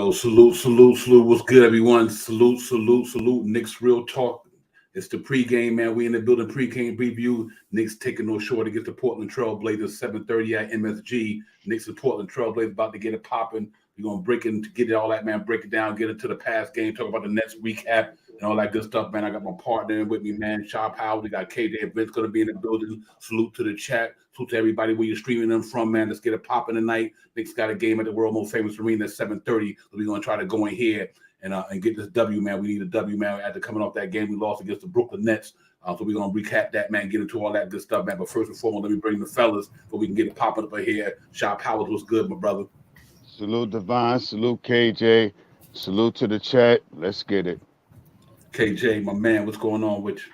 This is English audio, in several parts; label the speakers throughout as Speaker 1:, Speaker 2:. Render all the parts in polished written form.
Speaker 1: Yo, salute, salute, salute. What's good, everyone? Salute, salute, salute. Knicks Real Talk. It's the pregame, man. We in the building pregame preview. Knicks taking no short against the Portland Trail Blazers, 7:30 at MSG. Knicks and Portland Trail Blazers about to get it popping. We're going to break it, get it all that, man. Break it down, get into the past game, talk about the Nets recap and all that good stuff, man. I got my partner with me, man, Sharp Howard. We got KJ and Vince going to be in the building. Salute to the chat. Salute to everybody where you're streaming them from, man. Let's get it popping tonight. Knicks got a game at the world most famous arena at 7:30. So we're going to try to go in here and get this W, man. We need a W, man. After coming off that game, we lost against the Brooklyn Nets. So we're going to recap that, man, get into all that good stuff, man. But first and foremost, let me bring the fellas so we can get it popping up here. Sharp Howard, what's good, my brother?
Speaker 2: Salute Devon, salute KJ, salute to the chat. Let's get it.
Speaker 1: KJ, my man, what's going on with you?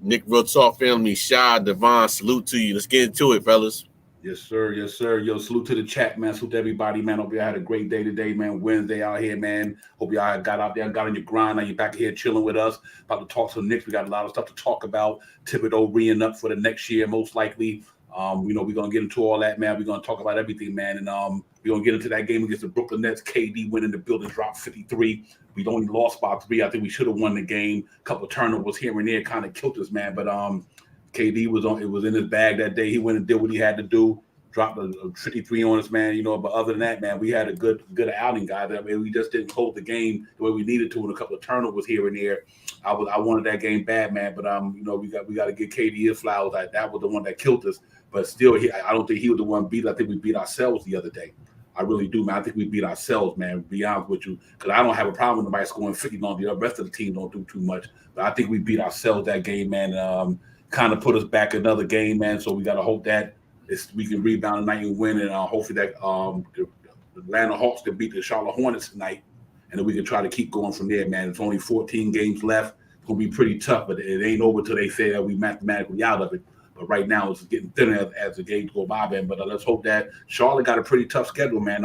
Speaker 3: Nick Real Talk family, Shy, Devon, salute to you. Let's get into it, fellas.
Speaker 1: Yes, sir. Yes, sir. Yo, salute to the chat, man. Salute to everybody, man. Hope y'all had a great day today, man. Wednesday out here, man. Hope y'all got out there, got on your grind. Now you're back here chilling with us. About to talk to the Knicks. We got a lot of stuff to talk about. Thibodeau re-ing up for the next year, most likely. We're going to get into all that, man. We're going to talk about everything, man. And we're going to get into that game against the Brooklyn Nets. KD winning the building, dropped 53. We only lost by 3. I think we should have won the game. A couple of turnovers here and there kind of killed us, man. But KD was in his bag that day. He went and did what he had to do. Dropped a 53 on us, man. But other than that, man, we had a good outing, guys. I mean, we just didn't close the game the way we needed to, and a couple of turnovers here and there. I wanted that game bad, man. But we got to get KD his flowers. That was the one that killed us. But still, I don't think he was the one beat. I think we beat ourselves the other day. I really do, man. I think we beat ourselves, man, to be honest with you. Because I don't have a problem with nobody scoring 50 on the rest of the team don't do too much. But I think we beat ourselves that game, man. Kind of put us back another game, man. So we got to hope that we can rebound tonight and win. And hopefully that the Atlanta Hawks can beat the Charlotte Hornets tonight. And then we can try to keep going from there, man. It's only 14 games left. It's going to be pretty tough, but it ain't over till they say that we mathematically out of it. But right now, it's getting thinner as the games go by, man. But let's hope that Charlotte got a pretty tough schedule, man.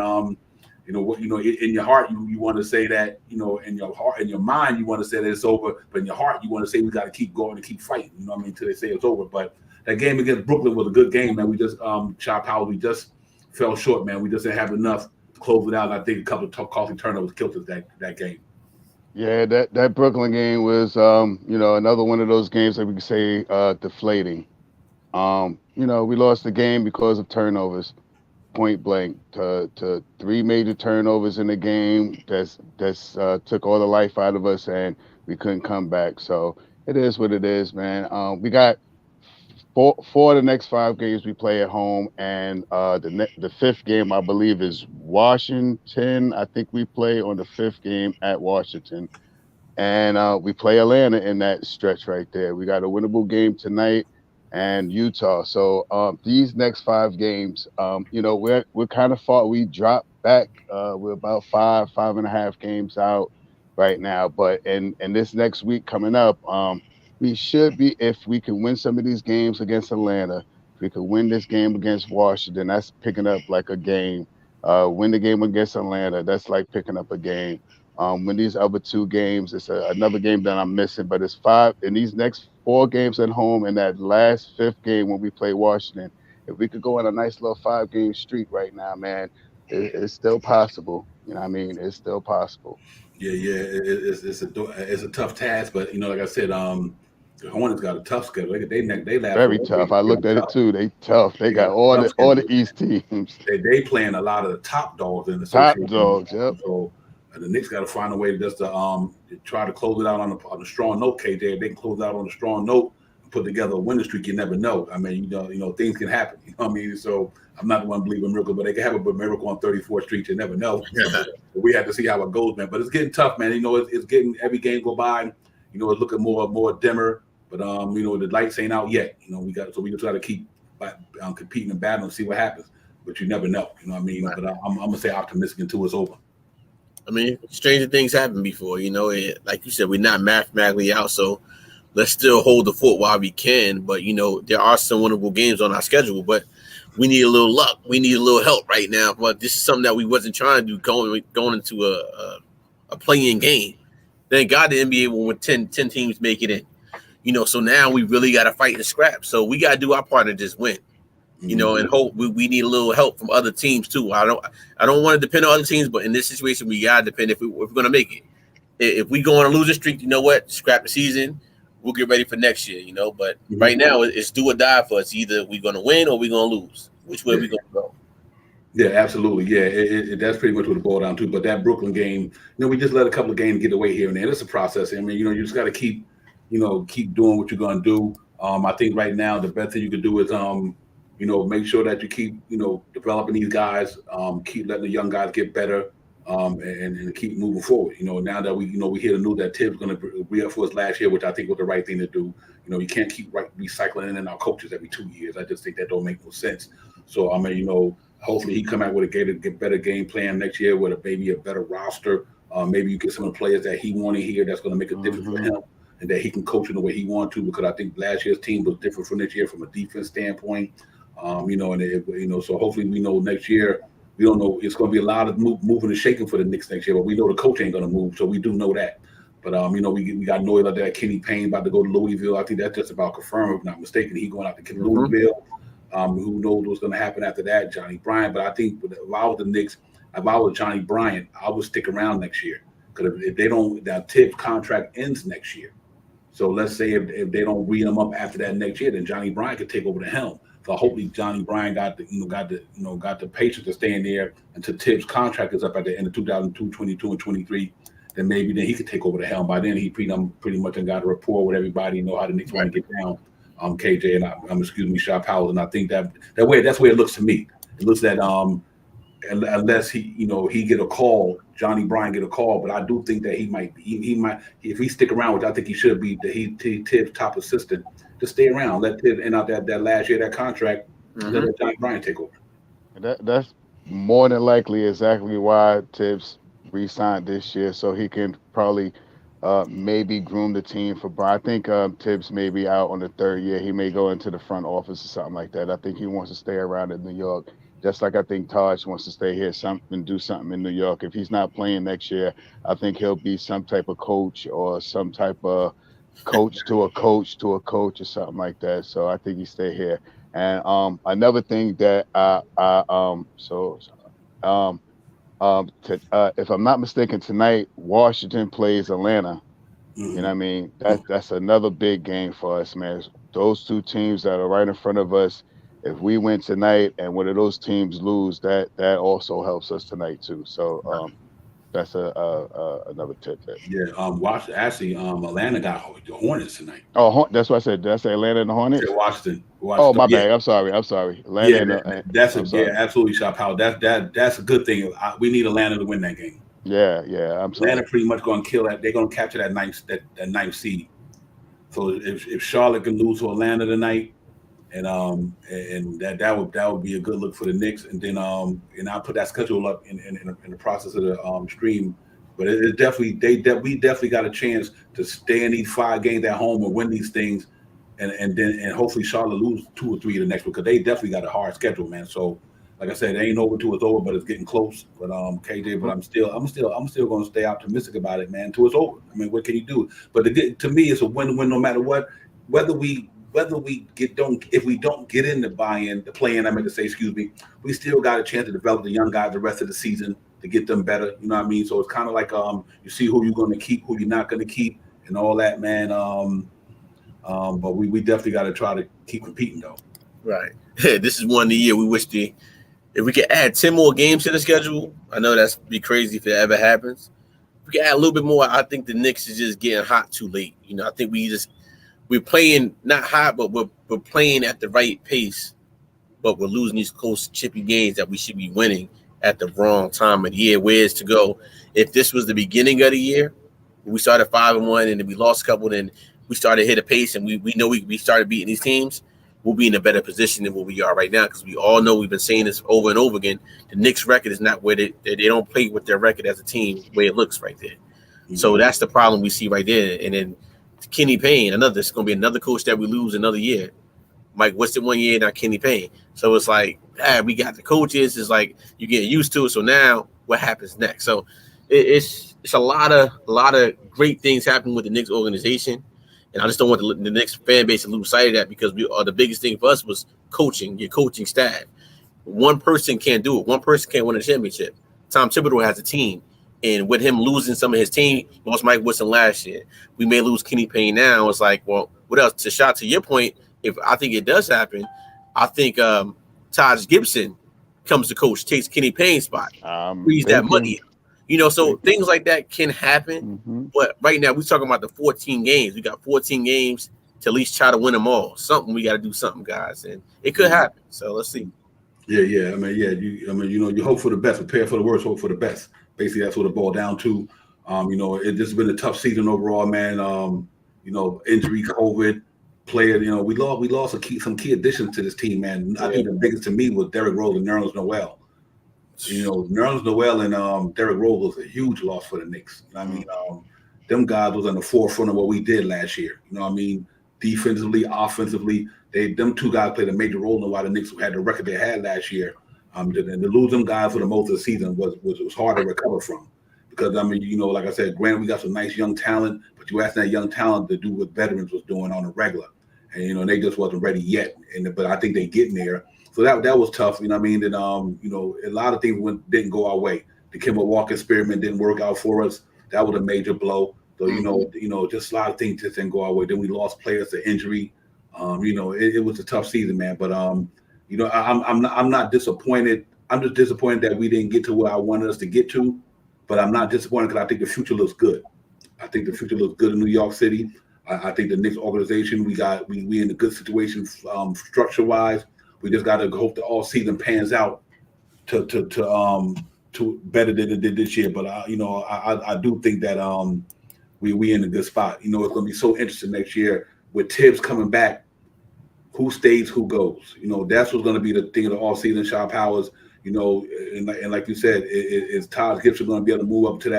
Speaker 1: In your heart, you want to say that, in your heart, in your mind, you want to say that it's over. But in your heart, you want to say we got to keep going and keep fighting. You know what I mean? Until they say it's over. But that game against Brooklyn was a good game, man. We just we just fell short, man. We just didn't have enough to close it out. And I think a couple of costly turnovers killed us that game.
Speaker 2: Yeah, that Brooklyn game was another one of those games that we could say deflating. We lost the game because of turnovers, point blank, to 3 major turnovers in the game. That's took all the life out of us, and we couldn't come back. So it is what it is, man. We got four of the next 5 games we play at home, and the 5th game I believe is Washington. I think we play on the 5th game at Washington, and we play Atlanta in that stretch right there. We got a winnable game tonight. And Utah. So these next 5 games, we're kind of far. We dropped back. We're about 5.5 games out right now. But in this next week coming up, we should be, if we can win some of these games against Atlanta, if we could win this game against Washington, that's picking up like a game. Win the game against Atlanta, that's like picking up a game. Win these other 2 games, it's another game that I'm missing. But it's 5 in these next 4 games at home, and that last 5th game when we play Washington. If we could go on a nice little 5-game streak right now, man, it's still possible. You know what I mean? It's still possible.
Speaker 1: Yeah, it's a tough task, but like I said, the Hornets got a tough schedule. They last
Speaker 2: very tough. I looked at it too. They tough. They got all the East teams.
Speaker 1: They playing a lot of the top dogs in the
Speaker 2: top dogs. Yep.
Speaker 1: So the Knicks got to find a way to just try to close it out on a strong note. KJ, if they can close out on a strong note and put together a winning streak, you never know. I mean, things can happen. You know what I mean? So I'm not the one believing miracle, but they can have a miracle on 34th Street. You never know. We have to see how it goes, man. But it's getting tough, man. It's getting every game go by. It's looking more dimmer. But the lights ain't out yet. We just got to keep competing and battling and see what happens. But you never know. You know what I mean? Right. But I'm gonna say optimistic until it's over.
Speaker 3: I mean, stranger things happen before, like you said, we're not mathematically out, so let's still hold the fort while we can. But, there are some winnable games on our schedule, but we need a little luck. We need a little help right now. But this is something that we wasn't trying to do going into a play-in game. Thank God the NBA will win 10 teams make it in. So now we really got to fight and scrap. So we got to do our part and just win. you know, and hope we need a little help from other teams too. I don't want to depend on other teams, but in this situation, we gotta depend if we're gonna make it. If we go on a losing streak, you know what? Scrap the season. We'll get ready for next year, you know. But right now, it's do or die for us. Either we're gonna win or we're gonna lose. Which way we gonna go?
Speaker 1: Yeah, absolutely. Yeah, that's pretty much what it boiled down to. But that Brooklyn game, you know, we just let a couple of games get away here and there. It's a process. I mean, you know, you just got to keep doing what you're going to do. I think right now the best thing you can do is, you know, make sure that you keep, you know, developing these guys, keep letting the young guys get better, and keep moving forward. You know, now that we hear the news that Tibbs going to re up for us last year, which I think was the right thing to do. You know, you can't keep recycling in our coaches every 2 years. I just think that don't make no sense. So I mean, you know. Hopefully he come out with a better game plan next year with maybe a better roster. Maybe you get some of the players that he wanted here that's going to make a difference for him and that he can coach in the way he wants to, because I think last year's team was different from this year from a defense standpoint. You know, and so hopefully we know next year, we don't know, it's going to be a lot of moving and shaking for the Knicks next year, but we know the coach ain't going to move, so we do know that. But, you know, we got noise out there. Kenny Payne about to go to Louisville. I think that's just about confirmed, if not mistaken. He going out to Louisville. Who knows what's going to happen after that, Johnny Bryant. But I think if I was the Knicks, if I was Johnny Bryant, I would stick around next year. Because if they don't, that Tibbs contract ends next year. So let's say if they don't read him up after that next year, then Johnny Bryant could take over the helm. So hopefully Johnny Bryant got the patience to stay in there until Tibbs' contract is up at the end of 2022, 22, and 23. Then maybe he could take over the helm. By then he pretty much got a rapport with everybody, know how the Knicks want to get down. KJ and Shy Powell, and I think that's where it looks to me. It looks that unless he get a call, Johnny Bryant get a call, but I do think that he might if he stick around, which I think he should be, Tibbs' top assistant, to stay around, let Tibbs end out that last year that contract, and let Johnny Bryant take over.
Speaker 2: That's more than likely exactly why Tibbs re-signed this year, so he can probably. Maybe groom the team for Brian. I think Tibbs may be out on the third year. He may go into the front office or something like that. I think he wants to stay around in New York, just like I think Taj wants to stay here and do something in New York. If he's not playing next year, I think he'll be some type of coach or some type of coach to a coach to a coach or something like that. So I think he stay here. And another thing that if I'm not mistaken, tonight Washington plays Atlanta. You know what I mean? That's another big game for us, man. Those two teams that are right in front of us. If we win tonight and one of those teams lose, that also helps us tonight too. So that's another tip there.
Speaker 1: Yeah. Atlanta got the Hornets tonight.
Speaker 2: Oh, that's what I said. Did I say Atlanta and the Hornets?
Speaker 1: Yeah, Washington.
Speaker 2: Oh, my bad. I'm sorry.
Speaker 1: Atlanta. Absolutely, Shy Powell. That's a good thing. We need Atlanta to win that game.
Speaker 2: Yeah. I'm sorry.
Speaker 1: Atlanta pretty much going to kill that. They're going to capture that ninth seed. So if Charlotte can lose to Atlanta tonight, and that would be a good look for the Knicks. And then and I'll put that schedule up in the process of the stream. But we definitely got a chance to stay in these 5 games at home and win these things, and hopefully Charlotte lose 2 or 3 of the next one, because they definitely got a hard schedule, man. So like I said, it ain't over till it's over, but it's getting close. But KJ, but I'm still going to stay optimistic about it, man, till it's over. I mean, what can you do? But to me, it's a win-win no matter what. If we don't get in the buy-in, the play-in, I meant to say, excuse me, we still got a chance to develop the young guys the rest of the season to get them better. You know what I mean? So it's kind of like you see who you're going to keep, who you're not going to keep, and all that, man. But we definitely got to try to keep competing, though.
Speaker 3: Right. This is one of the year we wish if we could add 10 more games to the schedule. I know that's be crazy if it ever happens. If we could add a little bit more. I think the Knicks is just getting hot too late. You know, I think we're playing not hot, but we're playing at the right pace, but we're losing these close, chippy games that we should be winning at the wrong time of the year. Where's to go? If this was the beginning of the year, we started 5-1 and then we lost a couple, then we started to hit a pace and we know we started beating these teams, we'll be in a better position than what we are right now, because we all know, we've been saying this over and over again, the Knicks record is not where they don't play with their record as a team the way it looks right there. Mm-hmm. So that's the problem we see right there. And then Kenny Payne, it's going to be another coach that we lose another year. Mike Weston 1 year, not Kenny Payne. So it's like, we got the coaches. It's like you get used to it. So now what happens next? So it's a lot of great things happening with the Knicks organization. And I just don't want the Knicks fan base to lose sight of that, because the biggest thing for us was coaching, your coaching staff. One person can't do it. One person can't win a championship. Tom Thibodeau has a team. And with him losing some of his team, lost Mike Woodson last year. We may lose Kenny Payne now. It's like, well, what else? To your point, if I think it does happen, I think Taj Gibson comes to coach, takes Kenny Payne's spot, frees that money. So things like that can happen.
Speaker 2: Mm-hmm.
Speaker 3: But right now, we're talking about the 14 games. We got 14 games to at least try to win them all. We got to do something, guys. And it could happen. So let's see.
Speaker 1: Yeah. I mean, you hope for the best, prepare for the worst, hope for the best. Basically, that's what it boiled down to. It's just been a tough season overall, man. Injury, COVID, player. We lost some key additions to this team, man. I think the biggest to me was Derrick Rose and Nerlens Noel. Nerlens Noel and Derrick Rose was a huge loss for the Knicks. Them guys was on the forefront of what we did last year. Defensively, offensively, them two guys played a major role in why the Knicks had the record they had last year. And to lose them guys for the most of the season was hard to recover from. Because, like I said, granted, we got some nice young talent, but you ask that young talent to do what veterans was doing on a regular. And, they just wasn't ready yet. But I think they're getting there. So that was tough, And, a lot of things didn't go our way. The Kemba Walker experiment didn't work out for us. That was a major blow. So, just a lot of things just didn't go our way. Then we lost players to injury. It was a tough season, man. But, I'm not disappointed. I'm just disappointed that we didn't get to where I wanted us to get to. But I'm not disappointed because I think the future looks good. I think the future looks good in New York City. I think the Knicks organization, we in a good situation structure wise. We just got to hope that all season pans out to better than it did this year. But I do think that we in a good spot. It's going to be so interesting next year with Tibbs coming back. Who stays, who goes? That's what's going to be the thing of the all season. Sharp Powers. And like you said, is Taj Gibson going to be able to move up to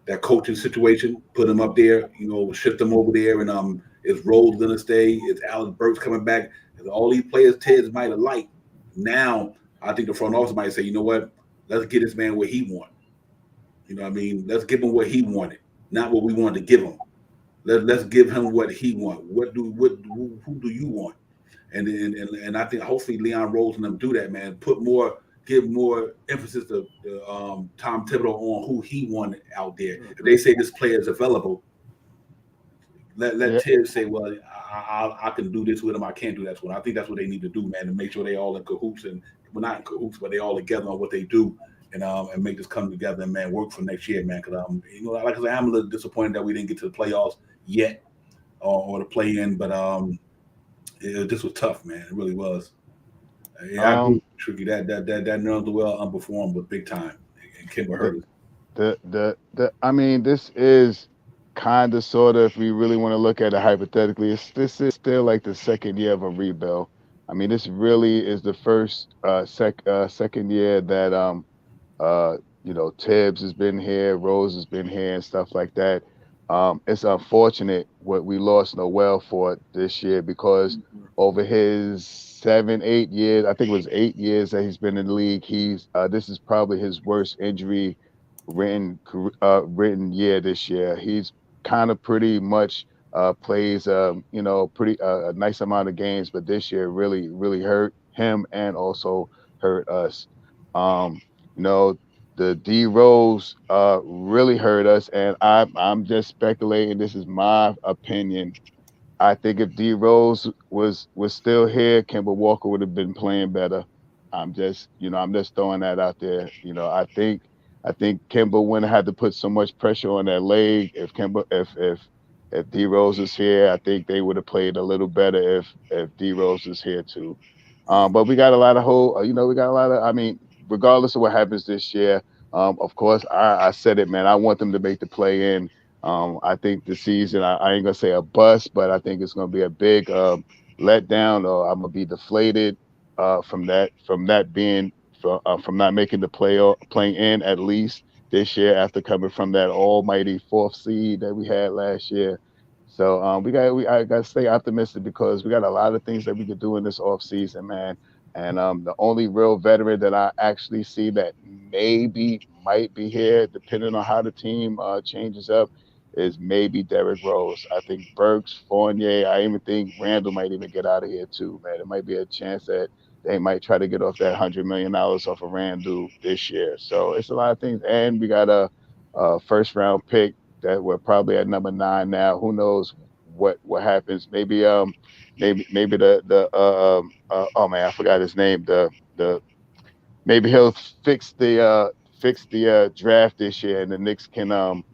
Speaker 1: that coaching situation, put him up there, shift him over there, and is Rose going to stay? Is Alex Burks coming back? Is all these players Tibbs might have liked. Now, I think the front office might say, you know what? Let's get this man what he wants. Let's give him what he wanted, not what we wanted to give him. Let's give him what he wants. Who do you want? And I think hopefully Leon Rose and them do that, man. Give more emphasis to Tom Thibodeau on who he wanted out there. If they say this player is available, let Tibbs say, well, I can do this with him. I can't do that with him. I think that's what they need to do, man, to make sure they all in cahoots not in cahoots, but they all together on what they do and make this come together and, man, work for next year, man. Because like I said, I'm a little disappointed that we didn't get to the playoffs yet or the play-in, but this was tough, man. It really was. Yeah, I agree, Tricky. That Nerlens Noel underperformed with big time, and Kemba hurt us.
Speaker 2: This is kind of sort of, if we really want to look at it hypothetically, this is still like the second year of a rebuild. This really is the first second year that Tibbs has been here, Rose has been here, and stuff like that. It's unfortunate what we lost Noel for this year, because over his 7-8 years, I think it was 8 years that he's been in the league, this is probably his worst injury written year this year. He's kind of pretty much plays a nice amount of games, but this year really hurt him and also hurt us. The D Rose really hurt us, and I'm just speculating. This is my opinion. I think if D Rose was still here, Kemba Walker would have been playing better. I'm just throwing that out there. I think Kemba wouldn't have to put so much pressure on that leg. If D Rose is here, I think they would have played a little better if D Rose is here too. But we got a lot of regardless of what happens this year, of course, I said it, man. I want them to make the play in. I think the season, I ain't gonna say a bust, but I think it's gonna be a big letdown, or I'm gonna be deflated from not making the play in at least this year, after coming from that almighty 4th seed that we had last year. So I gotta stay optimistic, because we got a lot of things that we could do in this off season, man. And the only real veteran that I actually see that might be here, depending on how the team changes up, is maybe Derrick Rose. I think Burks, Fournier, I even think Randall might even get out of here too, man. It might be a chance that they might try to get off that $100 million off of Randall this year. So it's a lot of things. And we got a first round pick that we're probably at number 9 now. Who knows what happens? Maybe oh man, I forgot his name. The maybe he'll fix the draft this year, and the Knicks can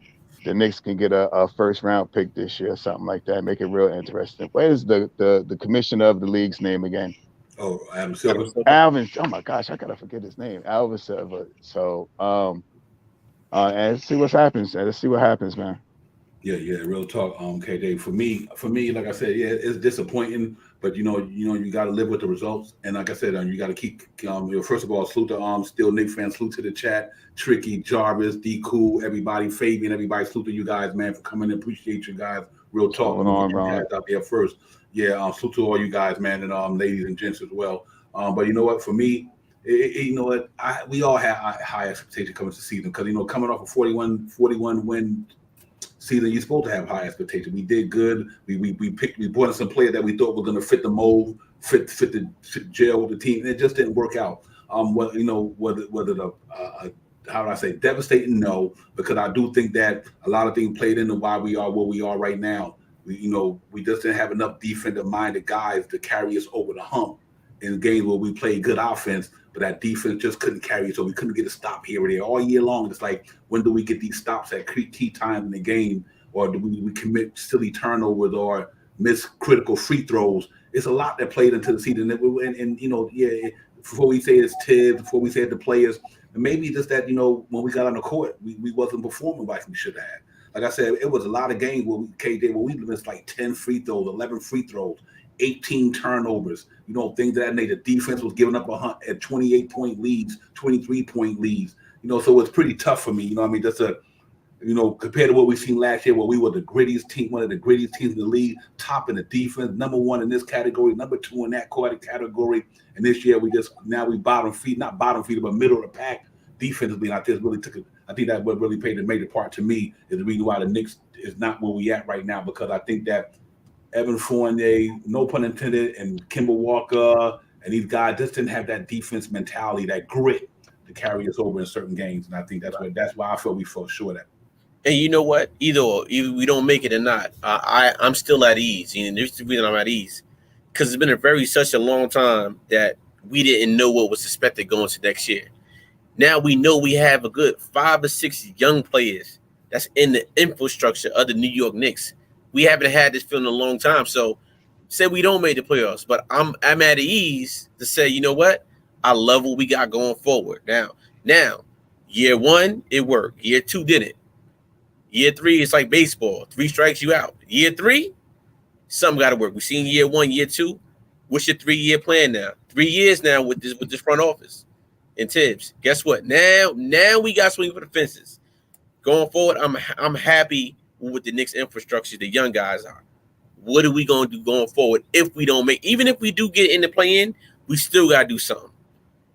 Speaker 2: get a first round pick this year, something like that. Make it real interesting. What is the commissioner of the league's name again?
Speaker 1: Oh, Adam Silver.
Speaker 2: Alvin. Oh my gosh, I gotta forget his name. Alvin Silver. So and let's see what happens. Let's see what happens, man.
Speaker 1: Yeah, real talk. KJ, for me, like I said, yeah, it's disappointing, but you got to live with the results. And like I said, you got to keep. First of all, salute to still Knicks fans, salute to the chat, Tricky, Jarvis, D Cool, everybody, Fabian, everybody, salute to you guys, man, for coming in. Appreciate you guys. Real talk.
Speaker 2: What's going on,
Speaker 1: guys out there first. Yeah, salute to all you guys, man, and ladies and gents as well. But you know what? For me, you know what? We all had high expectations coming to the season because coming off a 41 win season, you're supposed to have high expectations. We did good. We brought in some players that we thought were going to fit the mold, fit the gel with the team, and it just didn't work out. Whether the how do I say devastating? No, because I do think that a lot of things played into why we are where we are right now. We just didn't have enough defensive-minded guys to carry us over the hump in games where we played good offense, but that defense just couldn't carry it, so we couldn't get a stop here or there all year long. It's like, when do we get these stops at key times in the game, or do we commit silly turnovers or miss critical free throws? It's a lot that played into the season. Before we say it's Tibbs, before we say it's the players, and maybe just that, when we got on the court, we wasn't performing like we should have. Like I said, it was a lot of games where we missed like 10 free throws, 11 free throws, 18 turnovers, things that made the defense was giving up at 28-point leads, 23-point leads, so it's pretty tough for me, just compared to what we've seen last year, where we were the grittiest team, one of the grittiest teams in the league, top in the defense, number 1 in this category, number 2 in that category, and this year we bottom feed, not bottom feeder, but middle of the pack defensively. And I think that what really played a major part to me is the reason why the Knicks is not where we at right now, because I think that Evan Fournier, no pun intended, and Kemba Walker, and these guys just didn't have that defense mentality, that grit to carry us over in certain games. And I think that's why I felt we fell short at.
Speaker 3: And you know what? Either we don't make it or not, I'm still at ease. There's the reason I'm at ease, because it's been such a long time that we didn't know what was expected going to next year. Now we know we have a good 5 or 6 young players that's in the infrastructure of the New York Knicks. We haven't had this feeling in a long time. So say we don't make the playoffs, but I'm at ease to say, you know what? I love what we got going forward. Now, year 1, it worked. Year 2 didn't. Year 3, it's like baseball. 3 strikes, you out. Year 3, something got to work. We've seen year 1, year 2. What's your 3-year plan now? 3 years now with this front office and Tibbs. Guess what? Now we got swing for the fences. Going forward, I'm happy with the Knicks infrastructure, the young guys are. What are we going to do going forward if we don't make, even if we do get in the play-in, we still got to do something.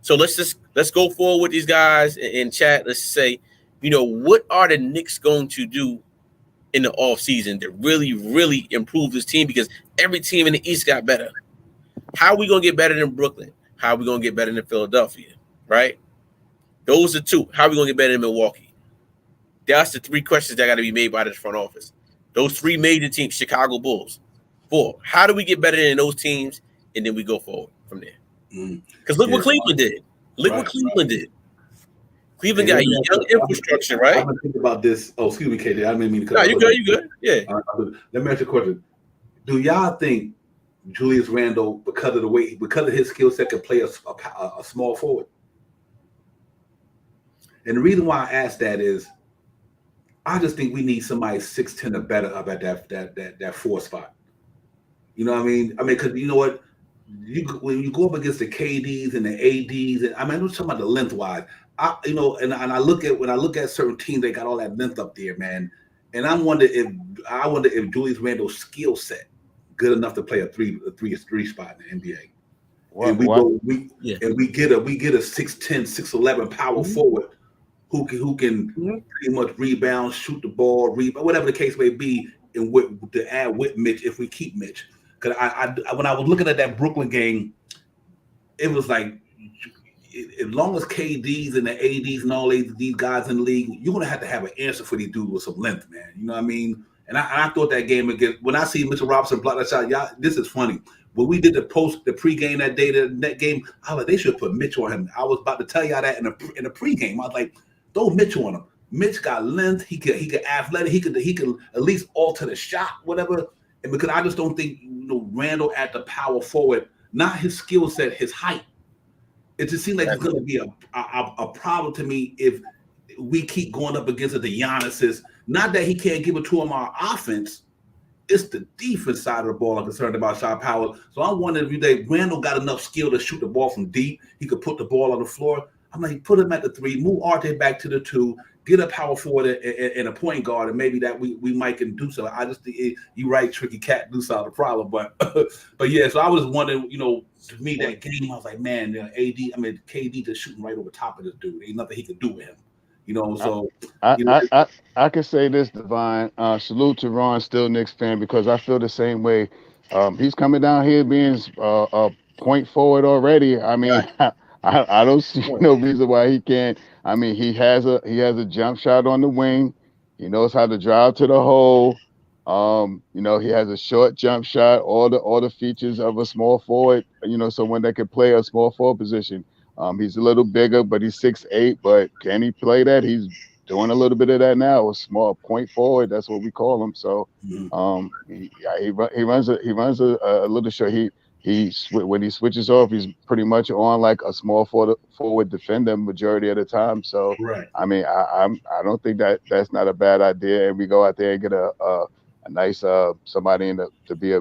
Speaker 3: So let's go forward with these guys in chat. Let's say, what are the Knicks going to do in the offseason to really, really improve this team? Because every team in the East got better. How are we going to get better than Brooklyn? How are we going to get better than Philadelphia? Right? Those are 2. How are we going to get better than Milwaukee? That's the 3 questions that got to be made by this front office. Those 3 major teams, Chicago Bulls. 4, how do we get better than those teams? And then we go forward from there. Because look what Cleveland did. What Cleveland did. Cleveland got young infrastructure, right?
Speaker 1: I'm going to think about this. Oh, excuse me, KD. I didn't mean to cut.
Speaker 3: No, you good. Yeah.
Speaker 1: Let me ask you a question. Do y'all think Julius Randle, because of his skill set, can play a small forward? And the reason why I ask that is, I just think we need somebody 6'10" or better up at that 4 spot. You know what I mean? Because you know what? When you go up against the KDs and the ADs, and I'm just talking about the lengthwise. I look at certain teams, they got all that length up there, man. And I wonder if Julius Randle's skill set good enough to play a three spot in the NBA. And we get a 6'10", 6'11" power forward who can pretty much rebound, shoot the ball, whatever the case may be, and to add with Mitch if we keep Mitch. Because I when I was looking at that Brooklyn game, it was like, as long as KDs and the ADs and all these guys in the league, you're gonna have to have an answer for these dudes with some length, man. You know what I mean? And I thought that game against, when I see Mitchell Robinson block that shot, y'all, this is funny. When we did the pregame that day, that game, I was like, they should put Mitch on him. I was about to tell y'all that in the pregame. I was like, throw Mitch on him. Mitch got length. He could athletic. He could at least alter the shot, whatever. And because I just don't think Randall at the power forward, not his skill set, his height. It just seems like it's going to be a problem to me if we keep going up against the Giannis's. Not that he can't give it to him on offense. It's the defense side of the ball I'm concerned about, shot power. So I'm wondering if Randall got enough skill to shoot the ball from deep. He could put the ball on the floor. I'm like, put him at the 3, move Arte back to the 2, get a power forward and a point guard, and maybe that we might can do so. I just think you're right, Tricky Cat do solve the problem. But yeah, so I was wondering, to me that game, I was like, man, KD just shooting right over top of this dude. Ain't nothing he could do with him. So
Speaker 2: I can say this, Divine. Salute to Ron, still Knicks fan, because I feel the same way. He's coming down here being a point forward already. I mean, right. I don't see no reason why he can't. I mean, he has a jump shot on the wing. He knows how to drive to the hole. He has a short jump shot. All the features of a small forward. Someone that can play a small forward position. He's a little bigger, but he's 6'8". But can he play that? He's doing a little bit of that now. A small point forward. That's what we call him. So, he runs a little short. When he switches off, he's pretty much on like a small forward defender majority of the time. So, right. I mean, I don't think that's not a bad idea. And we go out there and get a nice somebody to be a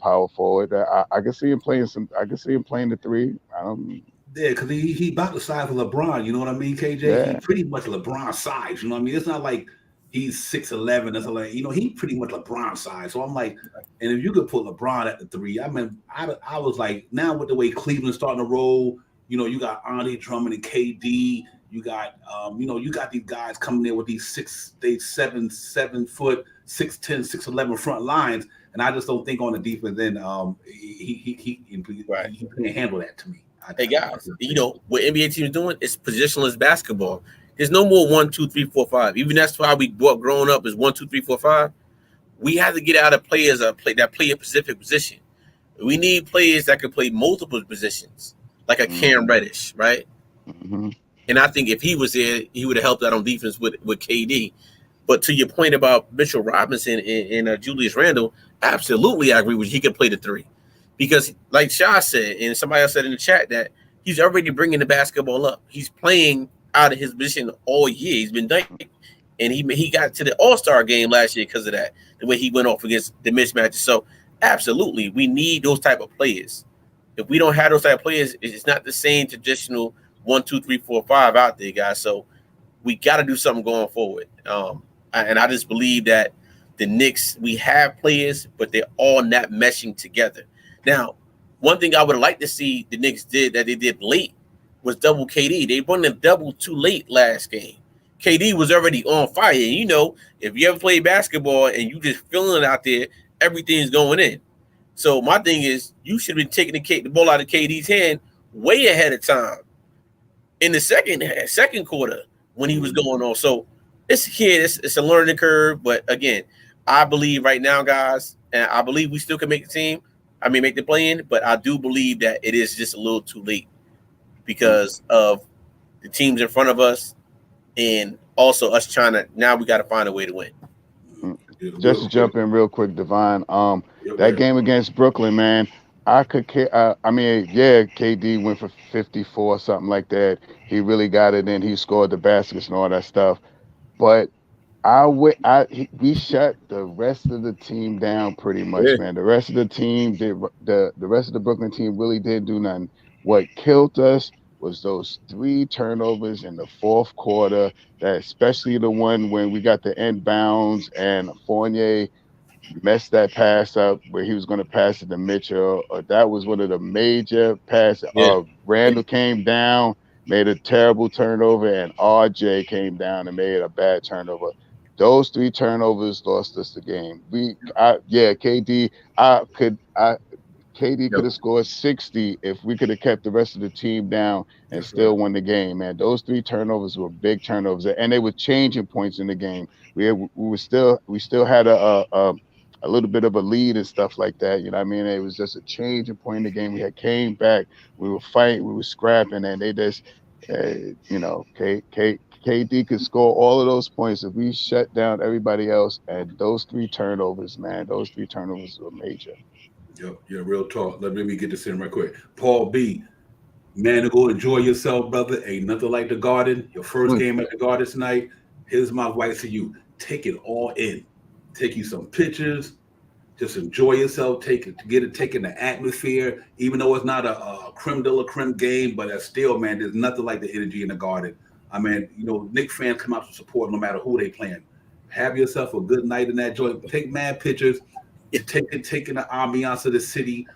Speaker 2: power forward. I can see him playing I can see him playing the 3.
Speaker 1: Yeah, because he about the size of LeBron, you know what I mean, KJ? Yeah. He's pretty much LeBron size, you know what I mean? It's not like he's 6'11", that's like, he's pretty much LeBron size. So I'm like, and if you could put LeBron at the 3, I mean, I was like, now with the way Cleveland's starting to roll, you got Andre Drummond and KD, you got you got these guys coming in with these 7 foot, 6'10", 6'11" front lines, and I just don't think on the defense then he can't handle that to me.
Speaker 3: Hey guys, what NBA teams doing is positionless basketball. There's no more 1, 2, 3, 4, 5. Even that's why we growing up is 1, 2, 3, 4, 5. We have to get out of players that play a specific position. We need players that can play multiple positions, like a Cam Reddish, right? Mm-hmm. And I think if he was there, he would have helped out on defense with KD. But to your point about Mitchell Robinson and Julius Randle, absolutely, I agree with you. He can play the 3. Because like Shah said, and somebody else said in the chat, that he's already bringing the basketball up. He's playing out of his position all year. He's been dunking. And he got to the All-Star game last year because of that, the way he went off against the mismatches. So absolutely, we need those type of players. If we don't have those type of players, it's not the same traditional 1, 2, 3, 4, 5 out there, guys. So we got to do something going forward. And I just believe that the Knicks, we have players, but they're all not meshing together. Now, one thing I would like to see the Knicks did that they did late was double KD. They won the double too late last game. KD was already on fire. If you ever play basketball and you just feeling it out there, everything's going in. So my thing is, you should have been taking the ball out of KD's hand way ahead of time in the second quarter when he was going on. So it's a learning curve. But again, I believe right now, guys, and I believe we still can make the team. Make the play-in, but I do believe that it is just a little too late because of the teams in front of us and also us trying to, now we got to find a way to win.
Speaker 2: Just to jump in real quick, Divine, that game against Brooklyn, man, KD went for 54, something like that. He really got it in. He scored the baskets and all that stuff. But we shut the rest of the team down pretty much, man. The rest of the team the rest of the Brooklyn team really didn't do nothing. What killed us was those 3 turnovers in the fourth quarter, that especially the one when we got the end bounds and Fournier messed that pass up where he was going to pass it to Mitchell. That was one of the major passes. Randall came down made a terrible turnover, and RJ came down and made a bad turnover. Those 3 turnovers lost us the game. KD could
Speaker 3: Yep.
Speaker 2: have scored 60 if we could have kept the rest of the team down and
Speaker 1: That's
Speaker 2: still
Speaker 1: right.
Speaker 2: won the game, man. Those 3 turnovers were big turnovers, and they were changing points in the game. We still had a little bit of a lead and stuff like that. You know what I mean? It was just a changing point in the game. We had came back, we were fighting, we were scrapping, and they just, KD could score all of those points if we shut down everybody else. And those 3 turnovers, man, those 3 turnovers were major.
Speaker 1: Yep. Yeah, real talk. Let me get this in right quick. Paul B, man, to go enjoy yourself, brother. Ain't nothing like the Garden. Your first game at the Garden tonight. Here's my advice to you. Take it all in. Take you some pictures. Just enjoy yourself. Take in the atmosphere. Even though it's not a creme de la creme game, but that's still, man, there's nothing like the energy in the Garden. I mean, Knicks fans come out to support no matter who they playing. Have yourself a good night in that joint. Take mad pictures. Taking the ambiance of the city.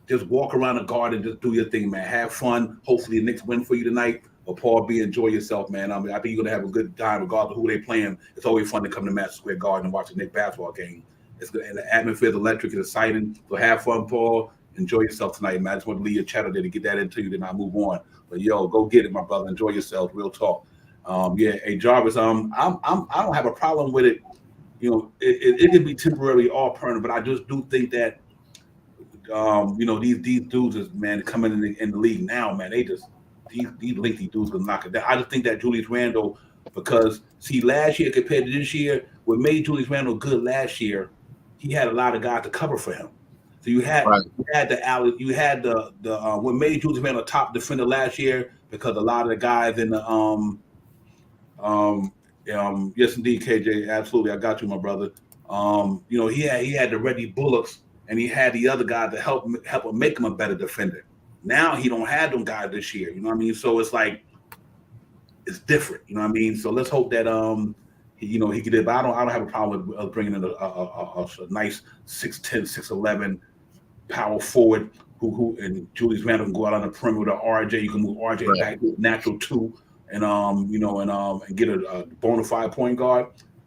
Speaker 1: Just walk around the Garden. Just do your thing, man. Have fun. Hopefully the Knicks win for you tonight. But Paul B, enjoy yourself, man. I think you're going to have a good time regardless of who they playing. It's always fun to come to Madison Square Garden and watch a Knicks basketball game. It's good, and the atmosphere is electric and exciting. So have fun, Paul. Enjoy yourself tonight, man. I just want to leave your chatter there to get that into you, then I'll move on. But go get it, my brother. Enjoy yourself. Real talk. Hey Jarvis, I don't have a problem with it. It can be temporarily all permanent, but I just do think that these dudes is, man, coming in the league now, man. They just these lengthy dudes can knock it down. I just think that Julius Randle, because see, last year compared to this year, what made Julius Randle good last year, he had a lot of guys to cover for him. So you had what made Julius Randle a top defender last year, because a lot of the guys in the yes indeed, KJ, absolutely, I got you, my brother. He had the Reggie Bullocks, and he had the other guy to help him make him a better defender. Now he don't have them guys this year. You know what I mean? So it's like it's different. You know what I mean? So let's hope that he can do it. But I don't have a problem with bringing in a nice 6'10", 6'11" power forward who and Julius Randle can go out on the perimeter. RJ, you can move RJ back to natural 2, and and get a bona fide point guard.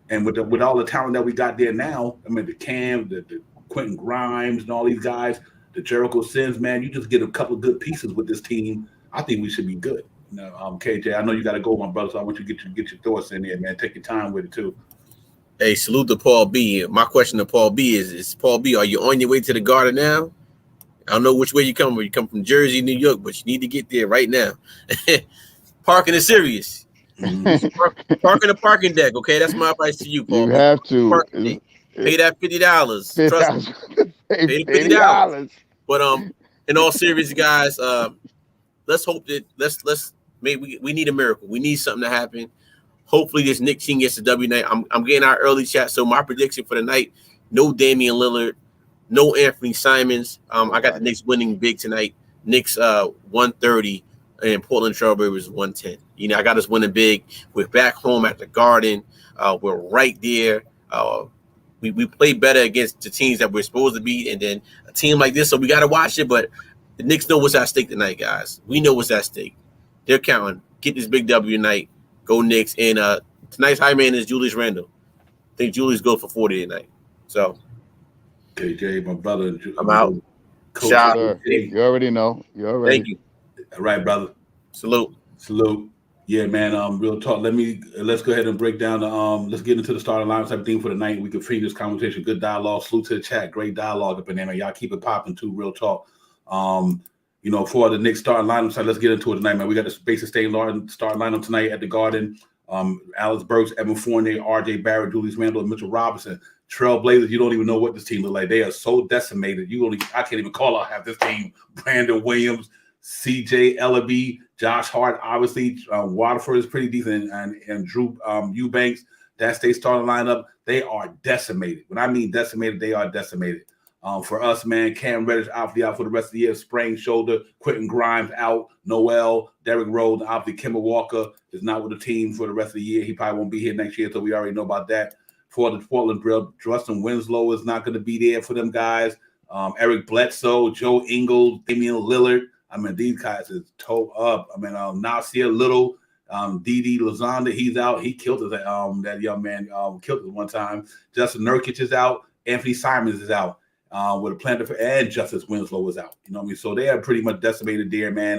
Speaker 1: And with all the talent that we got there now, I mean the Cam, the Quentin Grimes, and all these guys, the Jericho Sims, man, you just get a couple of good pieces with this team. I think we should be good. KJ, I know you got to go, my brother, so I want you to get your thoughts in there, man. Take your time with it too.
Speaker 3: Hey, salute to Paul B. My question to Paul B is Paul B, are you on your way to the Garden now? I don't know which way you come. You come from Jersey, New York, but you need to get there right now. Parking is serious. Park in the parking deck, okay? That's my advice to you, Paul.
Speaker 2: You have to
Speaker 3: pay that $50. Trust me. Pay the $50. But in all seriousness, guys, let's hope that we need a miracle. We need something to happen. Hopefully this Knicks team gets the W night. I'm getting our early chat. So my prediction for the night: no Damian Lillard, no Anthony Simons. I got the Knicks winning big tonight. Knicks 130 and Portland Trailblazers 110. I got us winning big. We're back home at the Garden. We're right there. We play better against the teams that we're supposed to beat, and then a team like this, so we got to watch it. But the Knicks know what's at stake tonight, guys. We know what's at stake. They're counting. Get this big W tonight. Go Knicks. And tonight's high man is Julius Randle. I think Julius goes for 40 tonight. So,
Speaker 1: KJ, my brother,
Speaker 3: I'm out.
Speaker 2: Coach, you already know.
Speaker 3: Thank you.
Speaker 1: All right, brother.
Speaker 3: Salute.
Speaker 1: Yeah, man. Real talk. Let's go ahead and break down the let's get into the starting lineup type thing for the night. We can finish this conversation. Good dialogue. Salute to the chat. Great dialogue up in there, man. Y'all keep it popping too. Real talk. For the Knicks starting lineup, so let's get into it tonight, man. We got the basic starting lineup tonight at the Garden. Alex Burks, Evan Fournier, RJ Barrett, Julius Randle, and Mitchell Robinson. Trailblazers, you don't even know what this team look like. They are so decimated. I can't even call out half this team. Brandon Williams, CJ Ellaby, Josh Hart, obviously. Waterford is pretty decent, and Drew Eubanks. That's their starting lineup. They are decimated. When I mean decimated, they are decimated. For us, man, Cam Reddish obviously out for the rest of the year, sprained shoulder. Quentin Grimes out. Noel, Derrick Rose, obviously Kemba Walker is not with the team for the rest of the year. He probably won't be here next year, so we already know about that. For the Portland drill, Justin Winslow is not going to be there for them guys. Eric Bledsoe, Joe Ingles, Damian Lillard, I mean, these guys is toe up. I mean, Nasir Little, Didi Lazanda, he's out. He killed us. That young man killed us one time. Justin Nurkic is out. Anthony Simons is out. With a planter and Justice Winslow is out. You know what I mean? So they are pretty much decimated there, man.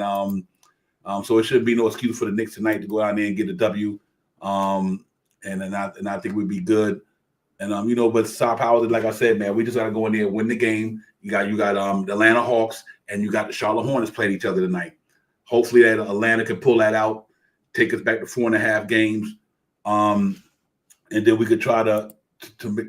Speaker 1: So it shouldn't be no excuse for the Knicks tonight to go out there and get a W. And I think we'd be good. And but Star Power, like I said, man, we just gotta go in there and win the game. You got the Atlanta Hawks and you got the Charlotte Hornets playing each other tonight. Hopefully that Atlanta can pull that out, take us back to 4.5 games. And then we could try to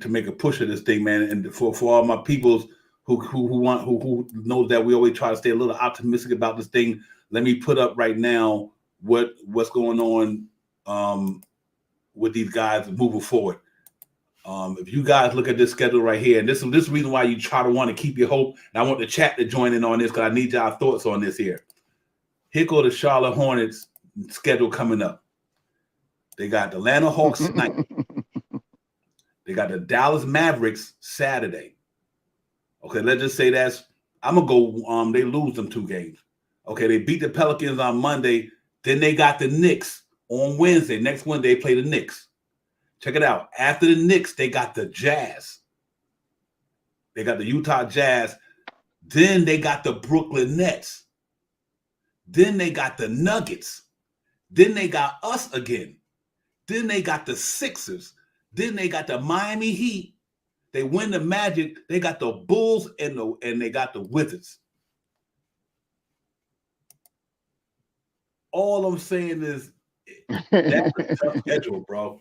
Speaker 1: make a push of this thing, man. And for all my peoples who knows that we always try to stay a little optimistic about this thing, let me put up right now what's going on with these guys moving forward. If you guys look at this schedule right here, and this is the reason why you try to want to keep your hope, and I want the chat to join in on this because I need y'all thoughts on this here. Here go the Charlotte Hornets schedule coming up. They got the Atlanta Hawks tonight. They got the Dallas Mavericks Saturday. Okay, let's just say I'm gonna go. They lose them 2 games. Okay, they beat the Pelicans on Monday. Then they got the Knicks on Wednesday. Next Wednesday, they play the Knicks. Check it out. After the Knicks, they got the Jazz. They got the Utah Jazz. Then they got the Brooklyn Nets. Then they got the Nuggets. Then they got us again. Then they got the Sixers. Then they got the Miami Heat. They win the Magic. They got the Bulls and they got the Wizards. All I'm saying is that's a tough schedule, bro.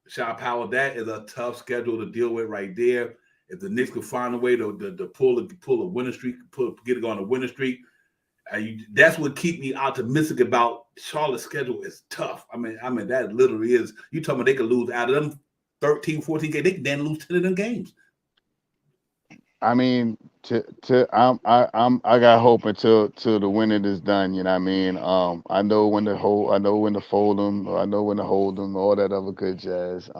Speaker 1: Shot Power, that is a tough schedule to deal with right there. If the Knicks could find a way to pull a winning streak, get it on a winning streak, that's what keep me optimistic about Charlotte's schedule. Is tough. I mean that literally is. You talking about they could lose out of them 13, 14 games. They can then lose 10 of them games.
Speaker 2: I mean, I got hope until the winning is done. You know what I mean? I know when to fold them, I know when to hold them, all that other good jazz.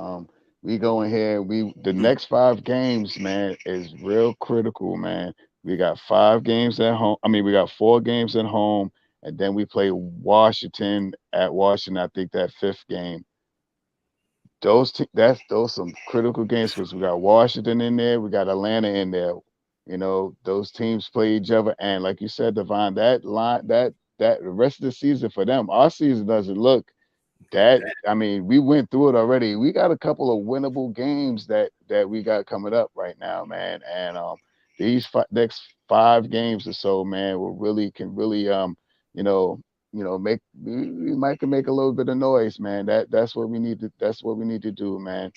Speaker 2: We go in here. The next 5 games, man, is real critical, man. We got 5 games at home. I mean, we got 4 games at home, and then we play Washington at Washington. I think that 5th game. Those some critical games because we got Washington in there, we got Atlanta in there. Those teams play each other, and like you said, Devon, that the rest of the season for them, our season doesn't look that. I mean, we went through it already. We got a couple of winnable games that we got coming up right now, man. And these next 5 games or so, man, can really make we might can make a little bit of noise, man. That's what we need to do, man.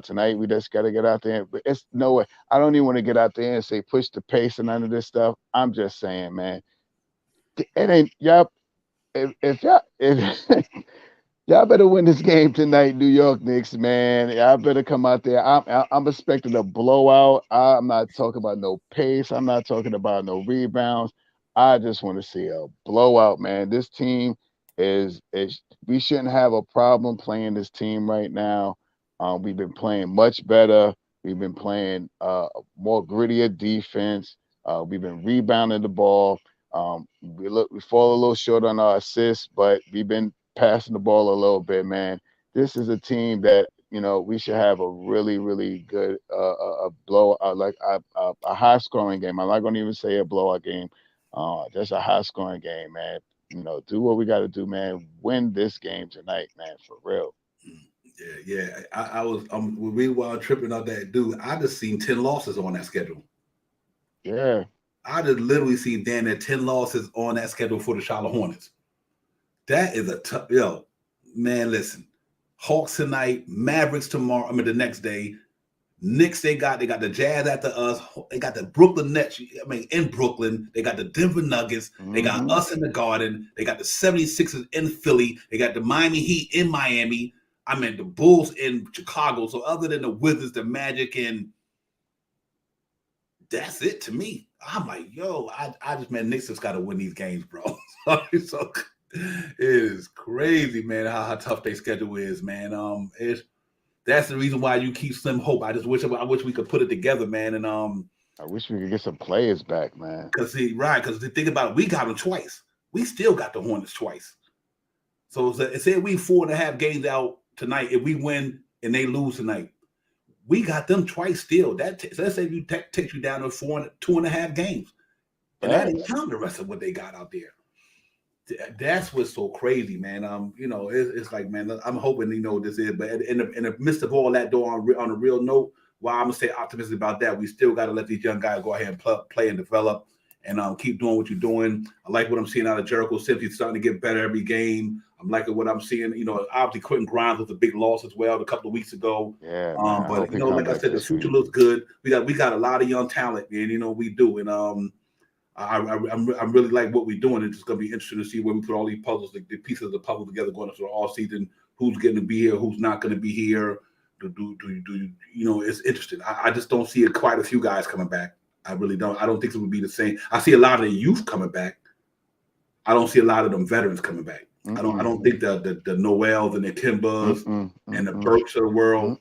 Speaker 2: Tonight we just gotta get out there. But it's no way. I don't even want to get out there and say push the pace and none of this stuff. I'm just saying, man. It ain't y'all. If y'all y'all better win this game tonight, New York Knicks, man. Y'all better come out there. I'm expecting a blowout. I'm not talking about no pace. I'm not talking about no rebounds. I just want to see a blowout, man. This team is we shouldn't have a problem playing this team right now. We've been playing much better. We've been playing more grittier defense. We've been rebounding the ball. We fall a little short on our assists, but we've been passing the ball a little bit, man. This is a team that we should have a really, really good a high scoring game. I'm not going to even say a blowout game. Just a high scoring game, man. Do what we got to do, man. Win this game tonight, man, for real.
Speaker 1: Yeah. I was while tripping out that dude. I just seen 10 losses on that schedule.
Speaker 2: Yeah.
Speaker 1: I just literally seen damn near 10 losses on that schedule for the Charlotte Hornets. That is a tough, man. Listen, Hawks tonight, Mavericks tomorrow. I mean the next day. Knicks, they got the Jazz after us. They got the Brooklyn Nets. I mean, in Brooklyn. They got the Denver Nuggets. They got us in the Garden. They got the 76ers in Philly. They got the Miami Heat in Miami. I mean, the Bulls in Chicago. So other than the Wizards, the Magic, and that's it to me. I'm like, Knicks just got to win these games, bro. So it is crazy, man, how tough their schedule is, man. That's the reason why you keep Slim hope. I wish we could put it together, man. And
Speaker 2: I wish we could get some players back, man.
Speaker 1: Because the thing about it, we got them twice. We still got the Hornets twice. So say we 4.5 games out tonight. If we win and they lose tonight, we got them twice still. Let's say you takes you down to 2.5 games, and that ain't counting the rest of what they got out there. That's what's so crazy, man. It's like, man, I'm hoping this is, but in the midst of all that, though, on a real note, while I'm gonna stay optimistic about that, we still got to let these young guys go ahead and play and develop, and keep doing what you're doing. I like what I'm seeing out of Jericho Sims. He's starting to get better every game. I'm liking what I'm seeing. Obviously Quentin Grimes was a big loss as well a couple of weeks ago.
Speaker 2: Yeah,
Speaker 1: but like I said, the future looks good. We got a lot of young talent, and we do, and I really like what we're doing. It's just going to be interesting to see where we put all these puzzles, the pieces of the puzzle together going into the all season. Who's getting to be here? Who's not going to be here? It's interesting. I just don't see quite a few guys coming back. I really don't. I don't think it would be the same. I see a lot of the youth coming back. I don't see a lot of them veterans coming back. I don't think the Noels and the Kimbas and the Burks of the world.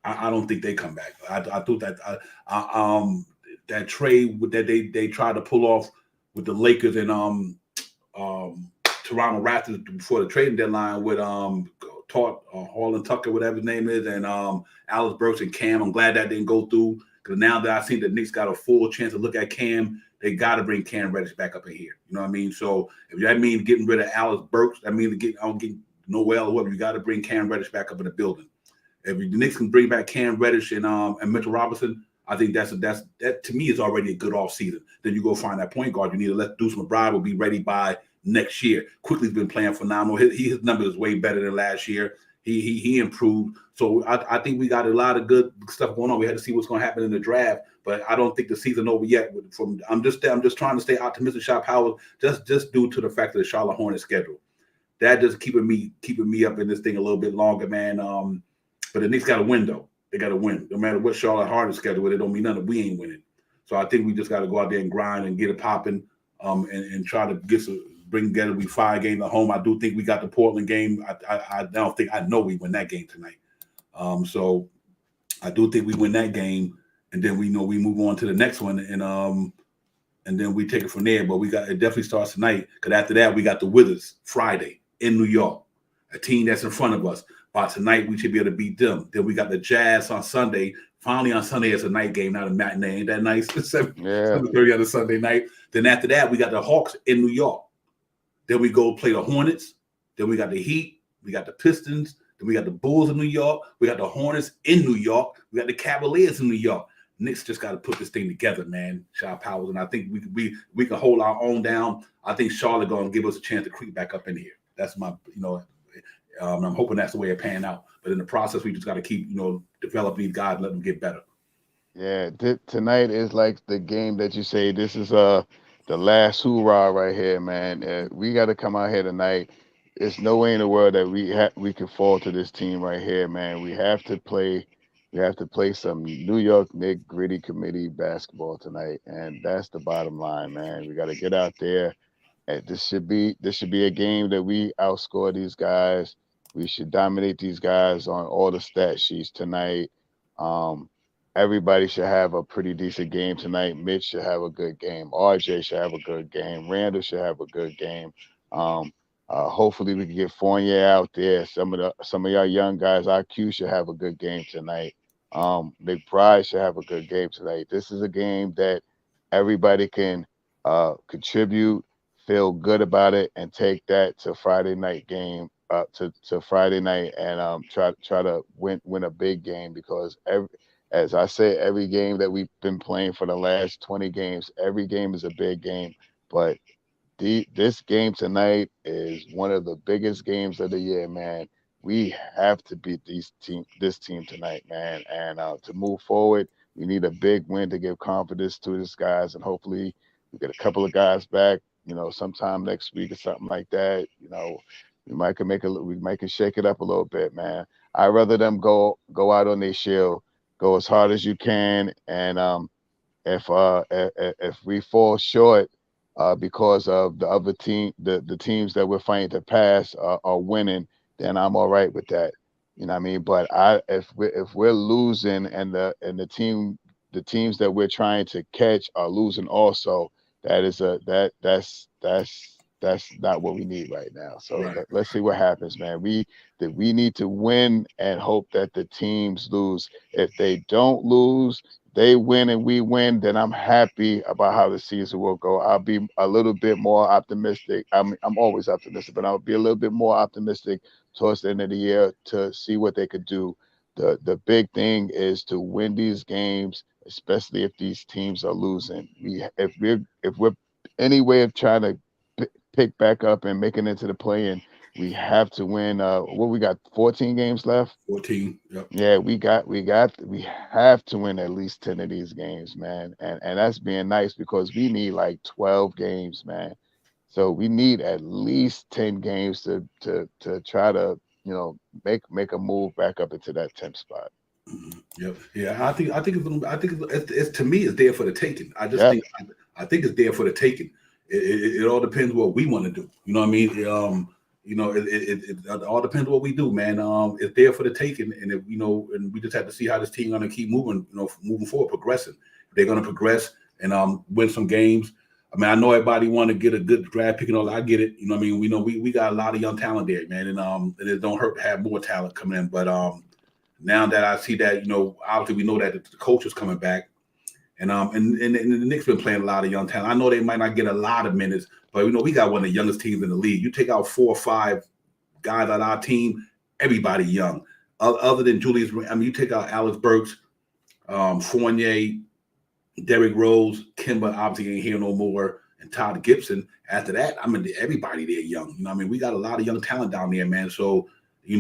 Speaker 1: I don't think they come back. I thought that that trade that they tried to pull off with the Lakers and Toronto Raptors before the trading deadline with Harlan Tucker, whatever his name is, and Alice Burks and Cam. I'm glad that didn't go through, because now that I see the Knicks got a full chance to look at Cam, they got to bring Cam Reddish back up in here. You know what I mean? So if that means getting rid of Alice Burks, that means getting Noel or whoever, you got to bring Cam Reddish back up in the building. If the Knicks can bring back Cam Reddish and Mitchell Robinson, I think that to me is already a good off season. Then you go find that point guard. You need to let Deuce McBride will be ready by next year. Quickly's been playing phenomenal. His number is way better than last year. He improved. So I think we got a lot of good stuff going on. We had to see what's going to happen in the draft, but I don't think the season over yet. I'm just trying to stay optimistic, Shop Howard, just due to the fact of the Charlotte Hornets schedule. That just keeping me up in this thing a little bit longer, man. But the Knicks got to win though. They got to win. No matter what Charlotte Hornets schedule, it don't mean nothing. We ain't winning. So I think we just got to go out there and grind and get it popping, and try to bring together. We 5 games at home. I do think we got the Portland game. I know we win that game tonight. So I do think we win that game, and then we move on to the next one, and then we take it from there. But it definitely starts tonight, because after that we got the Wizards Friday in New York, a team that's in front of us. By tonight, we should be able to beat them. Then we got the Jazz on Sunday. Finally, on Sunday, it's a night game, not a matinee. Ain't that nice? 7:30 on a Sunday night. Then after that, we got the Hawks in New York. Then we go play the Hornets. Then we got the Heat. We got the Pistons. Then we got the Bulls in New York. We got the Hornets in New York. We got the Cavaliers in New York. Knicks just got to put this thing together, man. Shot Powers, and I think we can hold our own down. I think Charlotte going to give us a chance to creep back up in here. That's my, I'm hoping that's the way it pan out. But in the process, we just got to keep, developing these guys, let them get better.
Speaker 2: Yeah, tonight is like the game that you say, this is the last hoorah right here, man. We got to come out here tonight. There's no way in the world that we can fall to this team right here, man. We have to play some New York Knicks gritty committee basketball tonight, and that's the bottom line, man. We got to get out there. And this should be a game that we outscore these guys. We should dominate these guys on all the stat sheets tonight. Everybody should have a pretty decent game tonight. Mitch should have a good game. RJ should have a good game. Randall should have a good game. Hopefully we can get Fournier out there. Some of y'all young guys, IQ should have a good game tonight. McBride should have a good game tonight. This is a game that everybody can contribute, feel good about it, and take that to Friday night game, to Friday night, and try to win a big game, because as I say, every game that we've been playing for the last 20 games, every game is a big game. But this game tonight is one of the biggest games of the year, man. We have to beat this team tonight, man. And to move forward, we need a big win to give confidence to these guys, and hopefully we get a couple of guys back, sometime next week or something like that. We might can shake it up a little bit, man. I'd rather them go out on their shield, go as hard as you can, and if we fall short because of the other team, the teams that we're fighting to pass are winning, then I'm all right with that. You know what I mean? But if we're losing and the team the teams that we're trying to catch are losing also, that's not what we need right now. So
Speaker 1: Right.
Speaker 2: let's see what happens, man. We need to win and hope that the teams lose. If they don't lose, they win and we win, then I'm happy about how the season will go. I'll be a little bit more optimistic. I'm always optimistic, but I'll be a little bit more optimistic towards the end of the year to see what they could do. The big thing is to win these games, especially if these teams are losing. If we're any way of trying to pick back up and making it into the play-in, we have to win. What we got? 14 games left.
Speaker 1: 14. Yep.
Speaker 2: Yeah, we have to win at least 10 of these games, man. And that's being nice because we need like 12 games, man. So we need at least 10 games to try to, make a move back up into that 10th spot.
Speaker 1: Yep. Yeah, I think it's to me it's there for the taking. I just think it's there for the taking. It all depends what we want to do. You know what I mean? It all depends what we do, man. It's there for the taking, and and we just have to see how this team gonna keep moving. Moving forward, progressing. If they're gonna progress and win some games. I mean, I know everybody want to get a good draft pick and all that. I get it. You know what I mean? We know we got a lot of young talent there, man, and it don't hurt to have more talent coming in. But now that I see that, obviously we know that the coach is coming back. And the Knicks been playing a lot of young talent. I know they might not get a lot of minutes, but we got one of the youngest teams in the league. You take out 4 or 5 guys on our team, everybody young. Other than Julius, I mean, you take out Alex Burks, Fournier, Derrick Rose, Kimba obviously ain't here no more, and Todd Gibson. After that, I mean, everybody there young. We got a lot of young talent down there, man. So we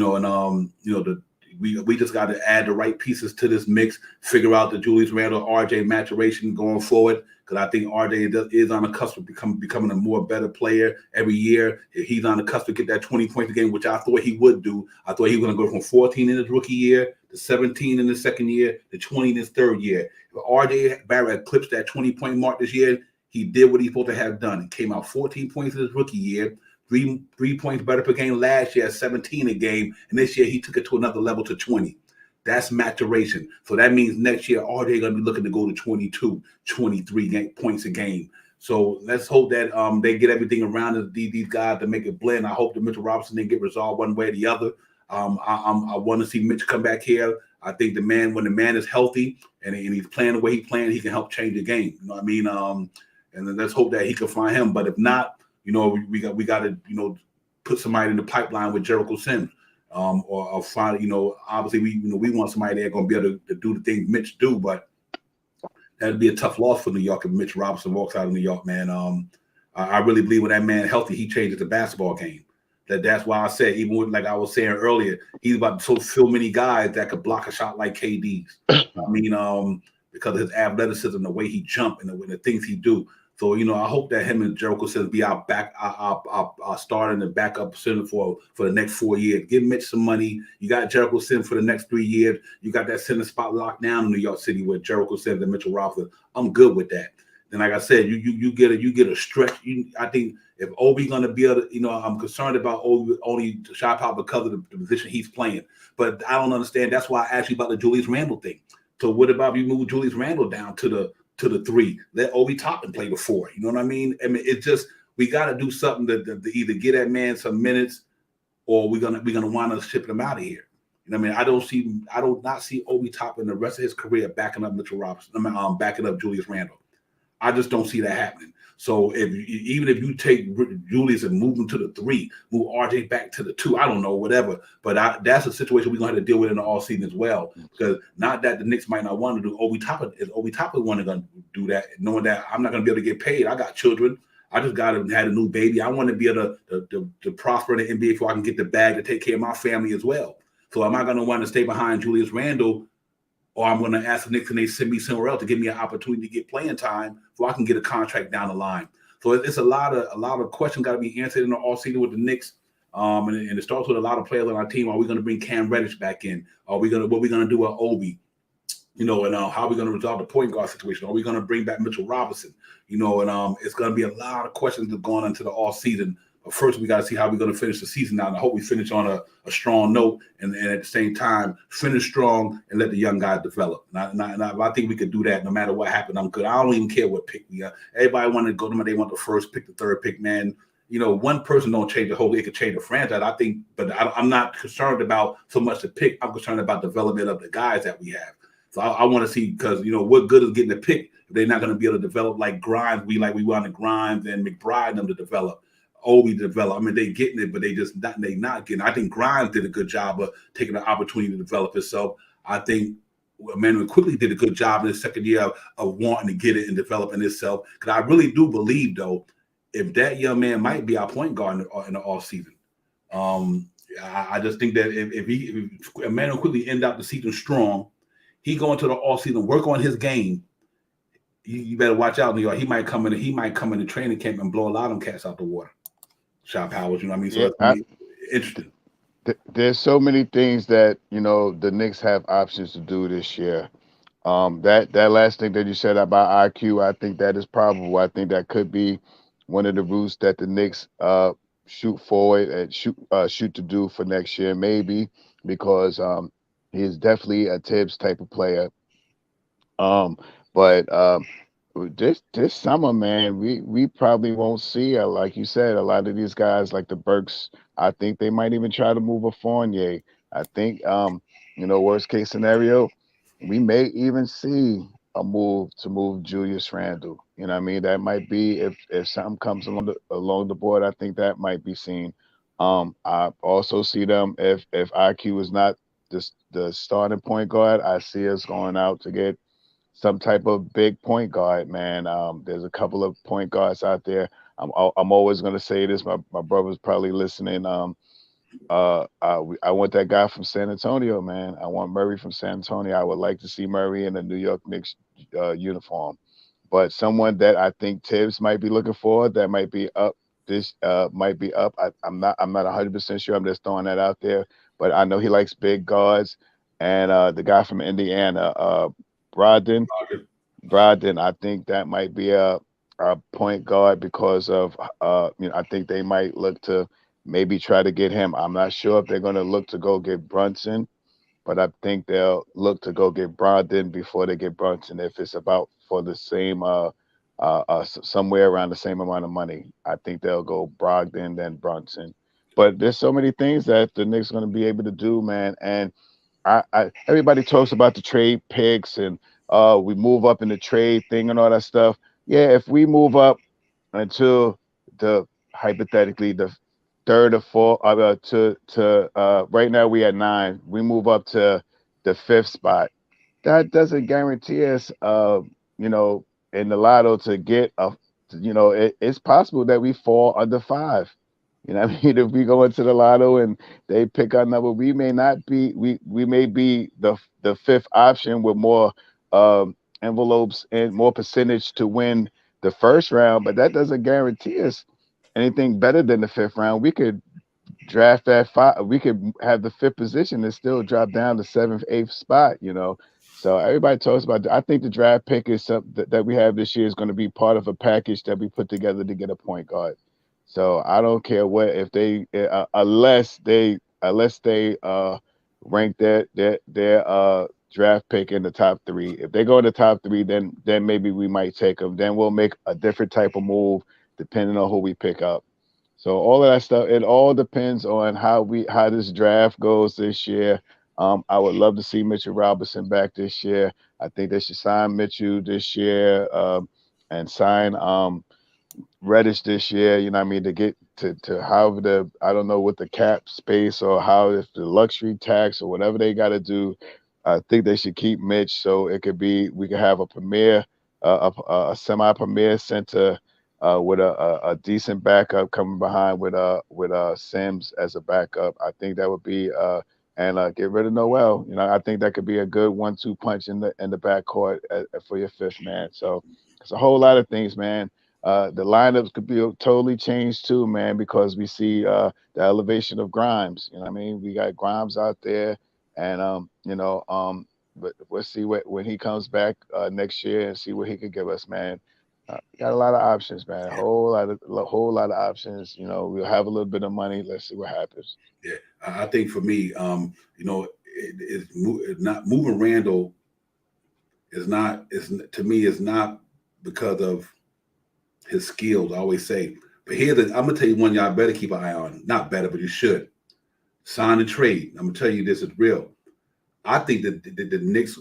Speaker 1: just got to add the right pieces to this mix, figure out the Julius Randle, RJ maturation going forward, because I think RJ is on the cusp of becoming a more better player every year. He's on the cusp to get that 20 points a game, which I thought he would do. I thought he was going to go from 14 in his rookie year to 17 in his second year to 20 in his third year. If RJ Barrett eclipsed that 20-point mark this year, he did what he's supposed to have done. He came out 14 points in his rookie year, three points better per game last year, 17 a game, and this year he took it to another level to 20. That's maturation. So that means next year RJ going to be looking to go to 22, 23 points a game. So let's hope that they get everything around these guys to make it blend. I hope that Mitchell Robinson didn't get resolved one way or the other. I want to see Mitch come back here. I think when the man is healthy and he's playing the way he's playing, he can help change the game. You know what I mean? And then let's hope that he can find him. But if not, we got to put somebody in the pipeline with Jericho Sims, or find obviously we want somebody there going to be able to do the things Mitch do, but that'd be a tough loss for New York if Mitch Robinson walks out of New York, man. I really believe when that man healthy, he changes the basketball game. That's why I said, even with, like I was saying earlier, he's about to so many guys that could block a shot like KD's. I mean, because of his athleticism, the way he jump and the things he do. So, I hope that him and Jericho Sims be our starting and backup center for the next 4 years. Give Mitch some money. You got Jericho Sims for the next 3 years. You got that center spot locked down in New York City with Jericho Sims and Mitchell Robinson. I'm good with that. And like I said, you get a stretch. I think if Obi gonna be able to, I'm concerned about Obi only shot out because of the position he's playing. But I don't understand. That's why I asked you about the Julius Randle thing. So what about you move Julius Randle down to the 3? Let Obi Toppin play the 4. You know what I mean? I mean, it's just we got to do something to either get that man some minutes, or we're gonna wind up shipping him out of here. You know what I mean? I do not see Obi Toppin the rest of his career backing up Mitchell Robinson. Backing up Julius Randle. I just don't see that happening. So even if you take Julius and move him to the 3, move RJ back to the 2, I don't know, whatever. But that's a situation we're going to have to deal with in the all season as well. Because not that the Knicks might not want to do Obi Toppin. Is Obi Toppin going to do that, knowing that I'm not going to be able to get paid? I got children. I just got to had a new baby. I want to be able to prosper in the NBA before I can get the bag to take care of my family as well. So am I going to want to stay behind Julius Randle? Or I'm going to ask the Knicks and they send me somewhere else to give me an opportunity to get playing time so I can get a contract down the line. So it's a lot of questions got to be answered in the offseason with the Knicks. And it starts with a lot of players on our team. Are we going to bring Cam Reddish back in? What are we going to do with Obi? And how are we going to resolve the point guard situation? Are we going to bring back Mitchell Robinson? And it's going to be a lot of questions going into the offseason. First, we got to see how we're going to finish the season out. And I hope we finish on a strong note, and at the same time finish strong and let the young guys develop. And I think we could do that no matter what happened. I'm good. I don't even care what pick we got. Everybody want to go to them. They want the first pick, the third pick, man. One person don't change the whole. It could change the franchise. I think, but I'm not concerned about so much the pick. I'm concerned about development of the guys that we have. So I want to see, because what good is getting the pick if they're not going to be able to develop like Grimes. We wanted Grimes and McBride and them to develop. Obi develop. I mean, they getting it, but they not getting it. I think Grimes did a good job of taking the opportunity to develop himself. I think Emmanuel quickly did a good job in his second year of wanting to get it and developing himself. Because I really do believe, though, if that young man might be our point guard in the off season. I just think that if Emmanuel quickly end out the season strong, he go into the off season, work on his game. You better watch out, New York. He might come in the training camp and blow a lot of them cats out the water. Shot powers, you know what I mean? So
Speaker 2: Yeah,
Speaker 1: it's gonna be interesting.
Speaker 2: there's so many things that the Knicks have options to do this year. That last thing that you said about IQ, I think that is probable. I think that could be one of the routes that the Knicks shoot forward and shoot to do for next year, maybe, because he is definitely a Tibbs type of player. But this summer, man, we probably won't see, like you said, a lot of these guys like the Burks. I think they might even try to move a Fournier. I think worst case scenario, we may even see a move to move Julius Randle. You know what I mean? That might be, if something comes along the board, I think that might be seen. I also see them, if IQ is not the starting point guard, I see us going out to get some type of big point guard, man. There's a couple of point guards out there. I'm always going to say this. My brother's probably listening. I want that guy from San Antonio, man. I want Murray from San Antonio. I would like to see Murray in a New York Knicks uniform. But someone that I think Tibbs might be looking for, that might be up. This might be up. I'm not 100% sure. I'm just throwing that out there. But I know he likes big guards. And the guy from Indiana, Brogdon. I think that might be a point guard because of I think they might look to maybe try to get him. I'm not sure if they're going to look to go get Brunson, but I think they'll look to go get Brogdon before they get Brunson. If it's about for the same somewhere around the same amount of money, I think they'll go Brogdon then Brunson. But there's so many things that the Knicks are going to be able to do, man. And everybody talks about the trade picks and we move up in the trade thing and all that stuff. Yeah, if we move up until hypothetically the third or fourth to right now we at 9, we move up to the 5th spot. That doesn't guarantee us in the lotto to get it's possible that we fall under 5. You know what I mean? If we go into the lotto and they pick our number, we may not be. We may be the 5th option with more envelopes and more percentage to win the first round, but that doesn't guarantee us anything better than the 5th round. We could draft that 5. We could have the 5th position and still drop down to 7th, 8th spot. So everybody talks about. I think the draft pick is something that we have this year is going to be part of a package that we put together to get a point guard. So I don't care what if they unless they rank their draft pick in the top 3. If they go in the top 3, then maybe we might take them. Then we'll make a different type of move depending on who we pick up. So all of that stuff, it all depends on how this draft goes this year. I would love to see Mitchell Robinson back this year. I think they should sign Mitchell this year and sign Reddish this year, you know what I mean, to get to how I don't know what the cap space or how if the luxury tax or whatever they got to do. I think they should keep Mitch so it could be we could have a premier, a semi-premier center with a decent backup coming behind with Sims as a backup. I think that would be and get rid of Noel. I think that could be a good 1-2 punch in the backcourt for your 5th man. So it's a whole lot of things, man. The lineups could be totally changed too, man, because we see the elevation of Grimes. You know what I mean? We got Grimes out there, and but we'll see when he comes back next year and see what he could give us, man. Got a lot of options, man. A whole lot of options. You know, we'll have a little bit of money. Let's see what happens.
Speaker 1: Yeah, I think for me, you know, it's not moving Randall is not is to me is not because of his skills. I always say, but I'm gonna tell you one y'all better keep an eye on. Not better, but you should sign and trade. I'm gonna tell you this is real. I think that the Knicks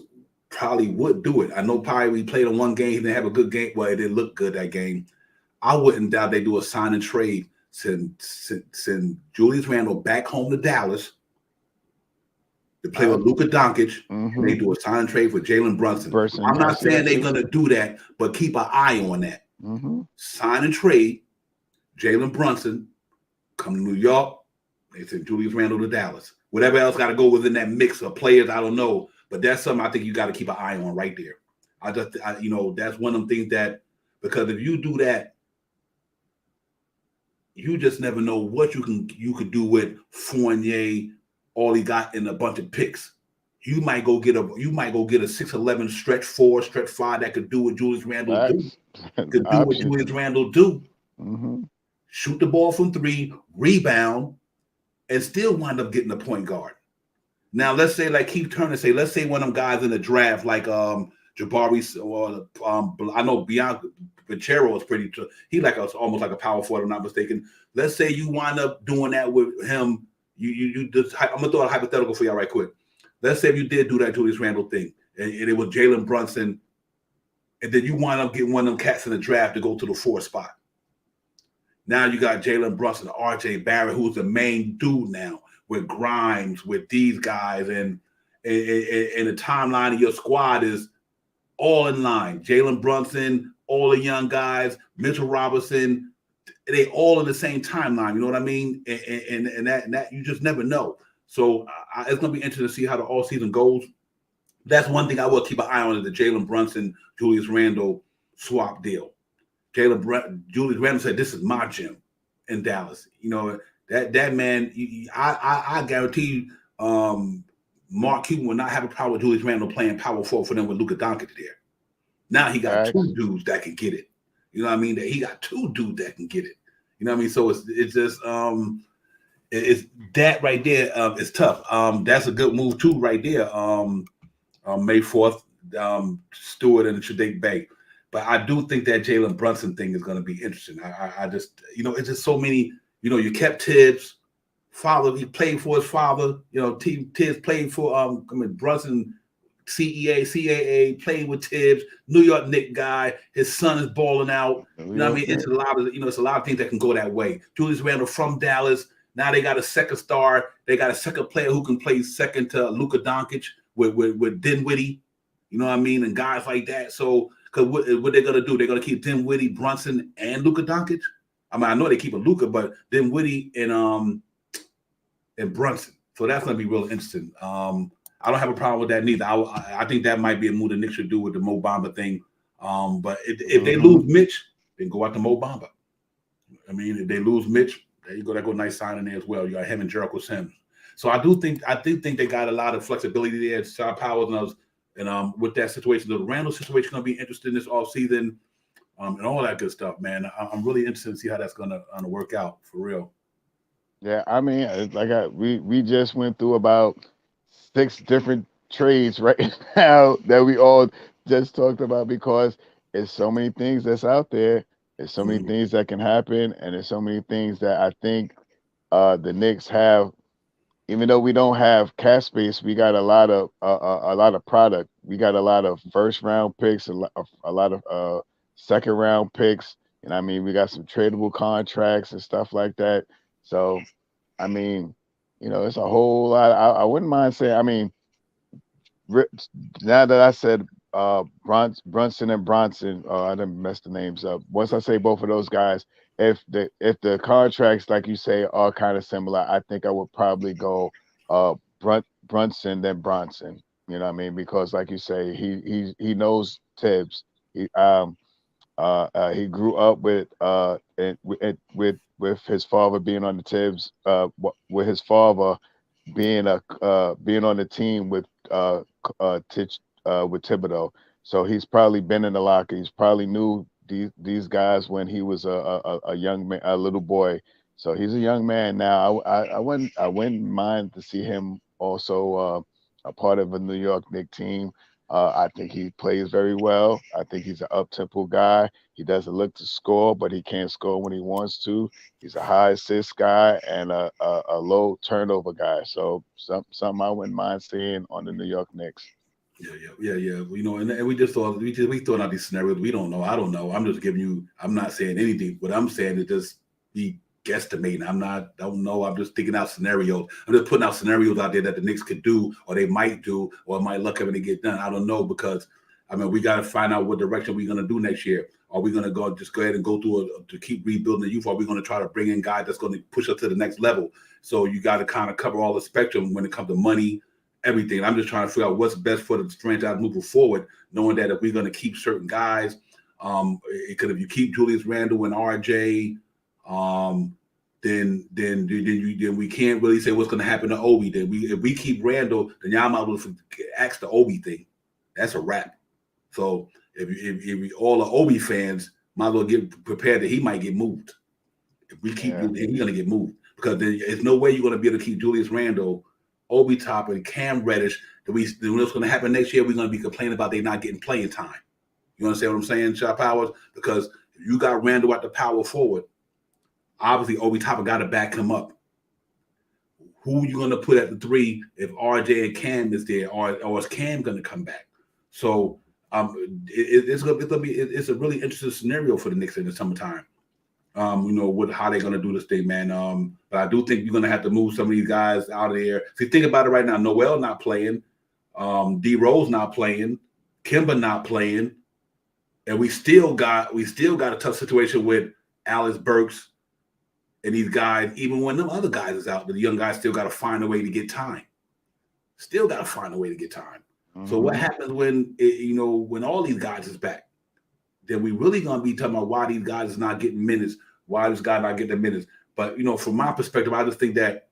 Speaker 1: probably would do it. I know probably we played on one game, he didn't have a good game. Well, it didn't look good that game. I wouldn't doubt they do a sign and trade, send Julius Randle back home to Dallas to play with Luka Doncic, and they do a sign and trade for Jalen Brunson. I'm not saying they're going to do that, but keep an eye on that. Sign and trade Jalen Brunson, come to New York, they send Julius Randle to Dallas. Whatever else got to go within that mix of players, I don't know. But that's something I think you got to keep an eye on right there. You know, that's one of them things that, because if you do that, you just never know what you could do with Fournier. All he got in a bunch of picks. You might go get a 6'11" stretch 4, stretch 5 that could do what Julius Randle do. Could do what Julius Randle do. Shoot the ball from 3, rebound, and still wind up getting a point guard. Now let's say like Keith Turner let's say one of them guys in the draft like Jabari or I know Bianca Pachero is pretty. He like almost like a power forward, if I'm not mistaken. Let's say you wind up doing that with him. You just, I'm gonna throw a hypothetical for y'all right quick. Let's say if you did do that Julius Randle thing, and it was Jalen Brunson, and then you wind up getting one of them cats in the draft to go to the 4th spot. Now you got Jalen Brunson, R.J. Barrett, who's the main dude now with Grimes, with these guys, and the timeline of your squad is all in line. Jalen Brunson, all the young guys, Mitchell Robinson. They all in the same timeline, you know what I mean? And that you just never know. So it's going to be interesting to see how the all season goes. That's one thing I will keep an eye on is the Jalen Brunson, Julius Randle swap deal. Julius Randle said, "This is my gym in Dallas." You know that man. I guarantee Mark Cuban will not have a problem with Julius Randle playing power forward for them with Luka Doncic there. Now he got 2 dudes that can get it. You know what I mean? That he got 2 dudes that can get it. You know what I mean? So it's just it's that right there. It's tough. That's a good move too, right there. May 4th, Stewart and Shaddiq Bey. But I do think that Jalen Brunson thing is going to be interesting. I just, you know, it's just so many. You know, you kept Tibbs, father. He played for his father. You know, Tibbs played for Brunson. CAA, played with Tibbs, New York Knicks guy. His son is balling out. You know what I mean? It's a lot of things that can go that way. Julius Randle from Dallas. Now they got a second star. They got a second player who can play second to Luka Doncic with Dinwiddie. You know what I mean? And guys like that. So, because what they're gonna do? They're gonna keep Dinwiddie, Brunson, and Luka Doncic. I mean, I know they keep a Luka, but Dinwiddie and Brunson. So that's gonna be real interesting. I don't have a problem with that neither. I think that might be a move the Knicks should do with the Mo Bamba thing. But if they lose Mitch, then go out to Mo Bamba. I mean, if they lose Mitch, there you go. That go nice signing there as well. You got him and Jericho Sims. So I do think they got a lot of flexibility there. Star Powers and others, and with that situation, the Randall situation going to be interesting this offseason, and all that good stuff, man. I'm really interested to see how that's going to work out for real.
Speaker 2: Yeah, I mean, we just went through about 6 different trades right now that we all just talked about because there's so many things that's out there. There's so many things that can happen, and there's so many things that I think the Knicks have. Even though we don't have cap space, we got a lot of product. We got a lot of first round picks, a lot of second round picks, and I mean we got some tradable contracts and stuff like that. So, I mean, you know, it's a whole lot. I wouldn't mind saying. I mean, now that I said Brunson and Bronson, I didn't mess the names up. Once I say both of those guys, if the contracts, like you say, are kind of similar, I think I would probably go Brunson then Bronson. You know what I mean? Because like you say, he knows Tibbs. He grew up with his father being on the Tibbs, with his father being on the team with Thibodeau. So he's probably been in the locker. He's probably knew these guys when he was a young man, a little boy. So he's a young man now. I wouldn't mind to see him also a part of a New York Knicks team. I think he plays very well. I think he's an up-tempo guy. He doesn't look to score, but he can score when he wants to. He's a high assist guy and a low turnover guy. So something I wouldn't mind seeing on the New York Knicks.
Speaker 1: Yeah. Well, and we just thought we throwing out these scenarios. We don't know. I don't know. I'm just giving you. I'm not saying anything. What I'm saying is just be guesstimating. Don't know. I'm just thinking out scenarios. I'm just putting out scenarios out there that the Knicks could do, or they might do, or might look at when they get done. I don't know because we got to find out what direction we're gonna do next year. Are we gonna go ahead and go through to keep rebuilding the youth? Or are we gonna try to bring in guys that's gonna push us to the next level? So you got to kind of cover all the spectrum when it comes to money. Everything. I'm just trying to figure out what's best for the franchise moving forward, knowing that if we're going to keep certain guys, because if you keep Julius Randle and RJ, then we can't really say what's going to happen to Obi. If we keep Randle, then y'all might as well ask the Obi thing. That's a wrap. So if all the Obi fans might as well get prepared that he might get moved. If we keep him, he's going to get moved because there's no way you're going to be able to keep Julius Randle, Obi Toppin, Cam Reddish. What's going to happen next year? We're going to be complaining about they not getting playing time. You understand what I'm saying, Shot Powers? Because if you got Randall at the power forward, obviously Obi Toppin got to back him up. Who you going to put at the three if RJ and Cam is there, or is Cam going to come back? So it's a really interesting scenario for the Knicks in the summertime. How they're gonna do this thing, man. But I do think you're gonna have to move some of these guys out of there. See, think about it right now. Noel not playing, D Rose not playing, Kimba not playing, and we still got a tough situation with Alex Burks and these guys. Even when them other guys is out, the young guys still got to find a way to get time. Still got to find a way to get time. Mm-hmm. So what happens when when all these guys is back? Then we really gonna be talking about why these guys is not getting minutes, why this guy not getting the minutes. But from my perspective, I just think that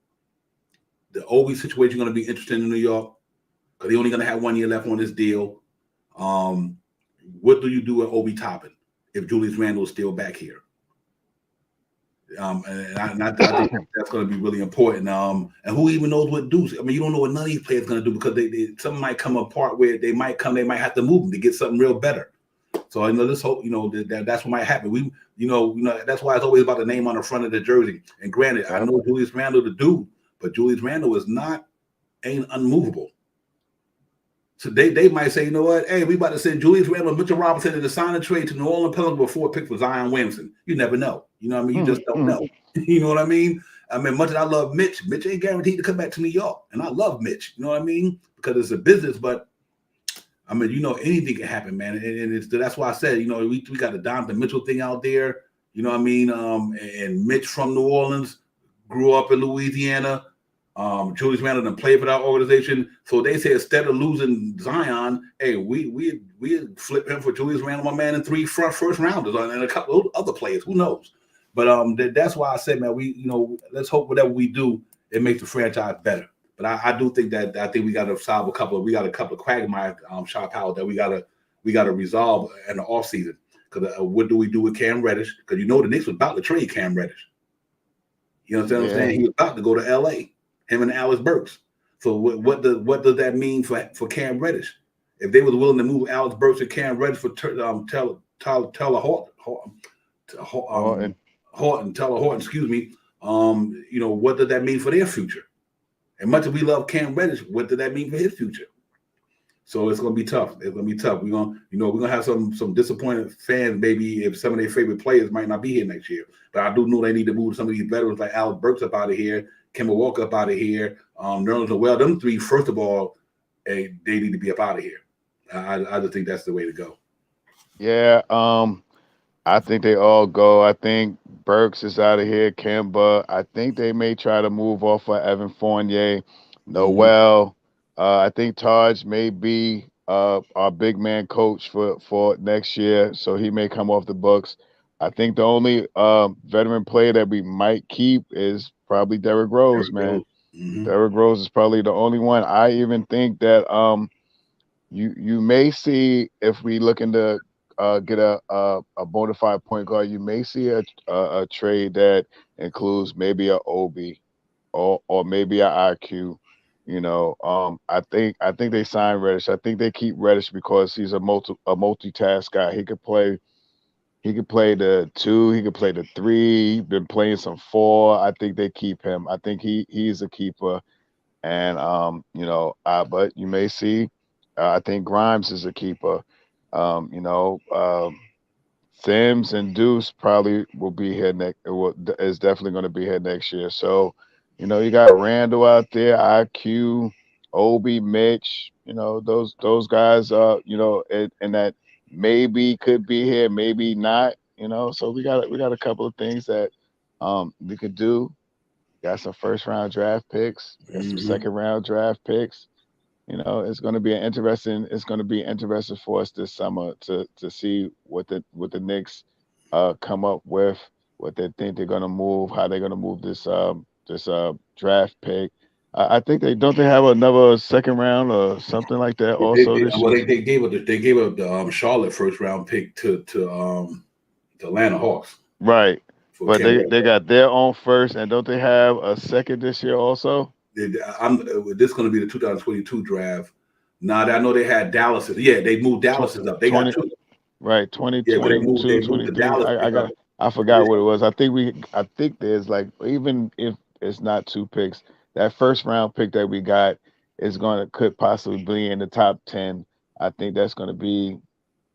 Speaker 1: the Obi situation is gonna be interesting in New York because they're only gonna have 1 year left on this deal. What do you do with Obi Toppin if Julius Randle is still back here? And I think that's going to be really important. And who even knows what Deuce? You don't know what none of these players going to do because something might come apart where they might have to move them to get something real better. So let's hope that's what might happen. We that's why it's always about the name on the front of the jersey. And granted, I know Julius Randle the dude, but Julius Randle ain't unmovable. So they might say, you know what? Hey, we about to send Julius Randle and Mitchell Robinson to sign a trade to New Orleans Pelicans before pick for Zion Williamson. You never know. You know what I mean? You just don't know. You know what I mean? Much as I love Mitch ain't guaranteed to come back to New York. And I love Mitch. You know what I mean? Because it's a business, but anything can happen, man. And that's why I said, we got the Donovan Mitchell thing out there. You know what I mean? And Mitch from New Orleans grew up in Louisiana. Julius Randle done played for that organization. So they say instead of losing Zion, hey, we flip him for Julius Randle, my man, and 3 first rounders and a couple of other players. Who knows? But that's why I said, man, let's hope whatever we do, it makes the franchise better. But I do think that we got to solve a couple of quagmire shot power that we gotta resolve in the offseason. Because what do we do with Cam Reddish? Because the Knicks was about to trade Cam Reddish. You know what I'm saying? He was about to go to LA. Him and Alex Burks. So what does that mean for Cam Reddish? If they was willing to move Alex Burks and Cam Reddish for Taylor Horton, excuse me. What does that mean for their future? And much as we love Cam Reddish, what does that mean for his future? So it's gonna be tough. We're gonna have some disappointed fans maybe if some of their favorite players might not be here next year. But I do know they need to move some of these veterans like Alex Burks up out of here, Kemba Walker up out of here, Nerlens Noel. Them 3, first of all, they need to be up out of here. I just think that's the way to go.
Speaker 2: Yeah, I think they all go. I think Burks is out of here. Kemba. I think they may try to move off of Evan Fournier. Noel. I think Taj may be our big man coach for next year, so he may come off the books. I think the only veteran player that we might keep is probably Derrick Rose, man. Derrick Rose is probably the only one. I even think that you may see, if we look into get a bona fide point guard, you may see a trade that includes maybe a Obi or maybe a IQ. I think they signed Reddish. I think they keep Reddish because he's a multitask guy. He could play. He could play the 2. He could play the 3. He's been playing some 4. I think they keep him. I think he's a keeper. And but you may see. I think Grimes is a keeper. Um, you know, um, Sims and Deuce probably will be here next. Is definitely going to be here next year. So, you got Randall out there, IQ, Obi, Mitch. Those guys. And that maybe could be here, maybe not. So we got a couple of things that we could do. Got some first round draft picks. We got some
Speaker 1: Mhm.
Speaker 2: second round draft picks. It's going to be interesting for us this summer to see what the Knicks come up with, what they think they're going to move, how they're going to move this draft pick. I think they have another second round or something like that also this
Speaker 1: Well,
Speaker 2: year.
Speaker 1: they gave up the Charlotte first round pick to the Atlanta Hawks
Speaker 2: Right.
Speaker 1: for
Speaker 2: But
Speaker 1: Cam
Speaker 2: they
Speaker 1: Reddish.
Speaker 2: got their own first, and don't they have a second this year also?
Speaker 1: This is going to be the 2022 draft. Now I know they had Dallas. Yeah, they moved Dallas up. They got
Speaker 2: 20,
Speaker 1: two.
Speaker 2: right,
Speaker 1: Yeah, but
Speaker 2: 2022,
Speaker 1: they moved the
Speaker 2: 23.
Speaker 1: Dallas pick up.
Speaker 2: I forgot what it was. I think there's like, even if it's not 2 picks, that first round pick that we got could possibly be in the top 10. I think that's going to be,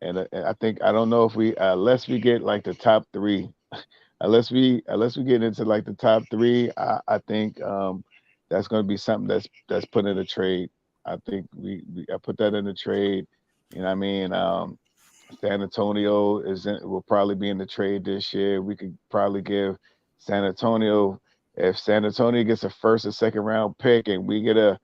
Speaker 2: and I don't know if we unless we get like the top 3, unless we get into like the top 3, I think that's going to be something that's put in a trade. I think I put that in the trade. You know what I mean? San Antonio will probably be in the trade this year. We could probably give San Antonio, if San Antonio gets a first or second round pick and we get a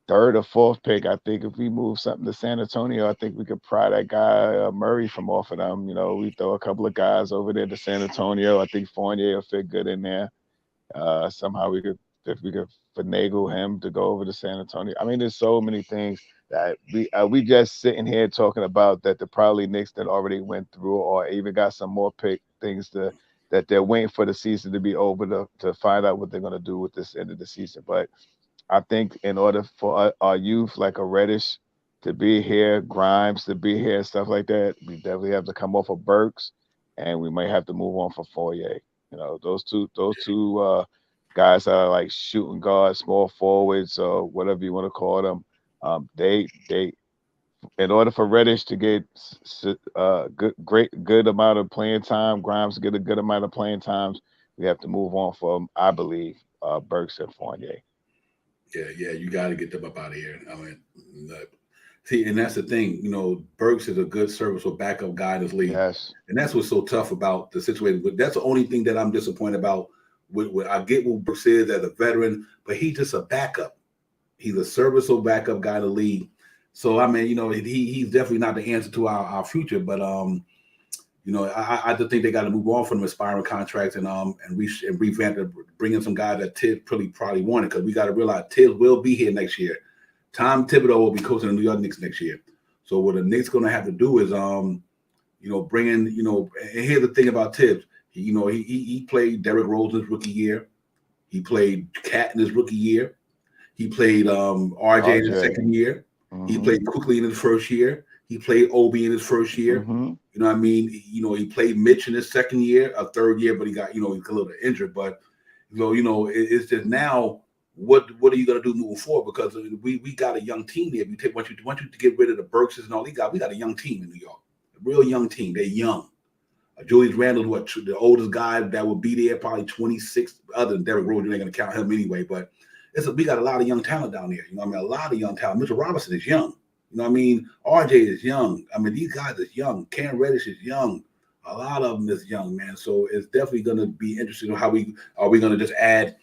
Speaker 2: third or fourth pick, I think if we move something to San Antonio, I think we could pry that guy Murray from off of them. We throw a couple of guys over there to San Antonio. I think Fournier will fit good in there. Somehow if we could finagle him to go over to San Antonio. I mean, there's so many things that we just sitting here talking about that the probably Knicks that already went through, or even got some more pick things that they're waiting for the season to be over to find out what they're going to do with this end of the season. But I think in order for our youth like a Reddish to be here, Grimes to be here, stuff like that, we definitely have to come off of Burks, and we might have to move on for Fourier. Those two guys are like shooting guards, small forwards, or whatever you want to call them. They in order for Reddish to get good amount of playing time, Grimes to get a good amount of playing times, we have to move on from, I believe, Burks and Fournier.
Speaker 1: Yeah, you got to get them up out of here. I mean, see, and that's the thing. Burks is a good serviceable backup guy in this league,
Speaker 2: Yes.
Speaker 1: and that's what's so tough about the situation. But that's the only thing that I'm disappointed about. I get what Burks is as a veteran, but he's just a backup. He's a serviceable backup guy in the league. So I mean, he's definitely not the answer to our future. But I just think they got to move on from expiring contracts and revamp it, bring in some guys that Tibbs probably wanted, because we got to realize Tibbs will be here next year. Tom Thibodeau will be coaching the New York Knicks next year. So what the Knicks going to have to do is bring in, and here's the thing about Tibbs. He played Derrick Rose in his rookie year. He played Cat in his rookie year. He played RJ in his second year. He played Quickly in his first year. He played Obi in his first year. You know what I mean? He played Mitch in his second year, a third year, but he got, he's a little injured. But, it's just now, what are you going to do moving forward? Because we got a young team here. Once you to get rid of the Burkses and all we got a young team in New York, a real young team. They're young. Julius Randle, the oldest guy that would be there, probably 26. Other than Derrick Rose, you ain't going to count him anyway. But we got a lot of young talent down there. A lot of young talent. Mitchell Robinson is young. RJ is young. These guys is young. Cam Reddish is young. A lot of them is young, man. So it's definitely going to be interesting how we going to just add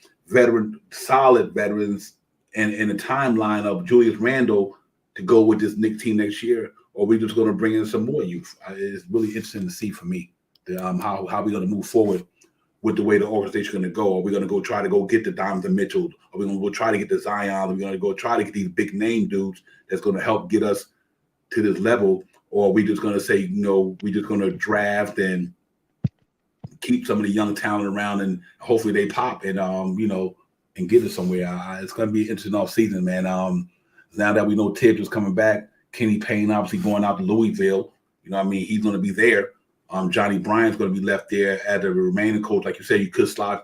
Speaker 1: solid veterans in the timeline of Julius Randle to go with this Knicks team next year, or we just going to bring in some more youth. It's really interesting to see for me how we're going to move forward with the way the organization is going to go. Are we going to go try to go get the Donovan Mitchell? Are we going to go try to get the Zion? Are we going to go try to get these big name dudes that's going to help get us to this level or are we just gonna say, we just gonna draft and keep some of the young talent around and hopefully they pop and and get it somewhere. It's gonna be an interesting off season, man. Now that we know Tibbs is coming back, Kenny Payne obviously going out to Louisville. He's gonna be there. Johnny Bryant's going to be left there as a remaining coach. Like you said, you could slide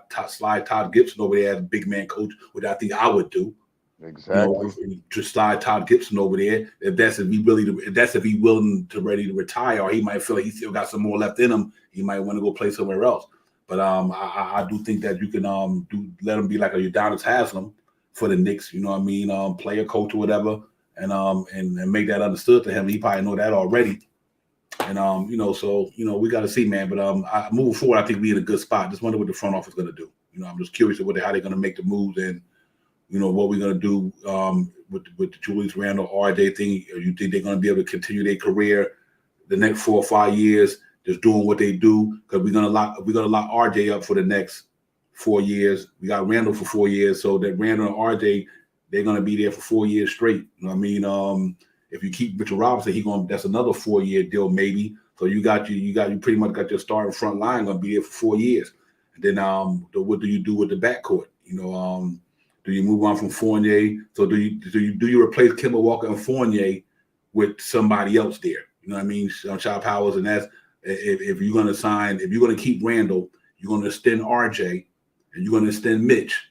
Speaker 1: Todd Gibson over there as a big man coach, which I think I would do.
Speaker 2: Exactly.
Speaker 1: To slide Todd Gibson over there. If he willing to ready to retire, or he might feel like he still got some more left in him, he might want to go play somewhere else. But I do think that you can let him be like a Udonis Haslam for the Knicks. Player coach or whatever, and make that understood to him. He probably know that already. And so we got to see, man. But moving forward, I think we in a good spot. Just wonder what the front office is going to do. I'm just curious of how they're going to make the moves and what we're going to do with the Julius Randle RJ thing. You think they're going to be able to continue their career the next 4 or 5 years, just doing what they do? Because we're going to lock RJ up for the next 4 years. We got Randle for 4 years, so that Randle and RJ, they're going to be there for 4 years straight. If you keep Mitchell Robinson, that's another 4-year deal maybe. So you pretty much got your starting front line going to be there for 4 years. And then what do you do with the backcourt? Do you move on from Fournier? So do you replace Kemba Walker and Fournier with somebody else there? Shot Powers, and that's if you're going to keep Randall, you're going to extend RJ, and you're going to extend Mitch.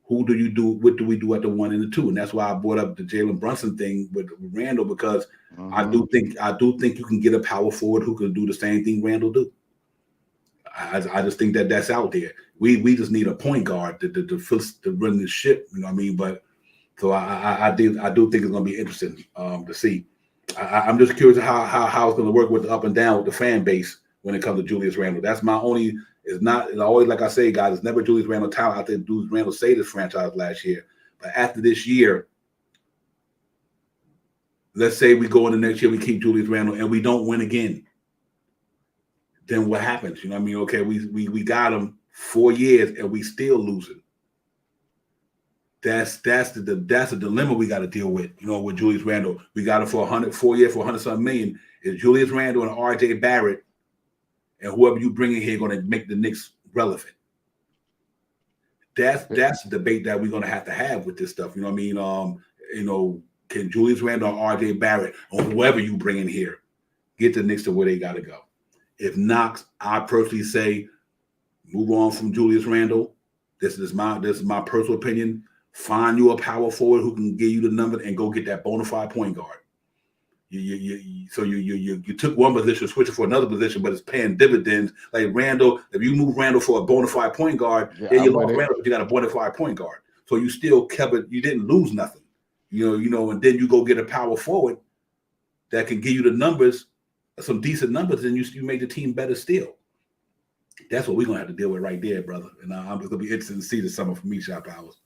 Speaker 1: Who do you do? What do we do at the 1 and the 2? And that's why I brought up the Jalen Brunson thing with Randall, because I do think you can get a power forward who can do the same thing Randall do. I just think that's out there. We just need a point guard to run the ship. But so I do think it's going to be interesting to see. I'm just curious how it's going to work with the up and down with the fan base when it comes to Julius Randle. That's my only. It's always, like I say, guys, it's never Julius Randle talent. I think Julius Randle saved this franchise last year. But after this year, let's say we go into next year, we keep Julius Randle and we don't win again. Then what happens? Okay, we got him 4 years and we still losing. That's the dilemma we got to deal with, with Julius Randle. We got him for 4 years for 100-something million. Is Julius Randle and RJ Barrett and whoever you bring in here going to make the Knicks relevant? That's the debate that we're going to have with this stuff. Can Julius Randle or RJ Barrett or whoever you bring in here get the Knicks to where they got to go? If not, I personally say move on from Julius Randle. This is my personal opinion. Find you a power forward who can give you the number and go get that bona fide point guard. You took one position, switch it for another position, but it's paying dividends. Like Randle, if you move Randle for a bona fide point guard, you lost Randle, but you got a bona fide point guard. So you still kept it. You didn't lose nothing. And then you go get a power forward that can give you the numbers, some decent numbers, and you make the team better still. That's what we're gonna have to deal with right there, brother. And I'm gonna be interested to see this summer from me, Shot Powers.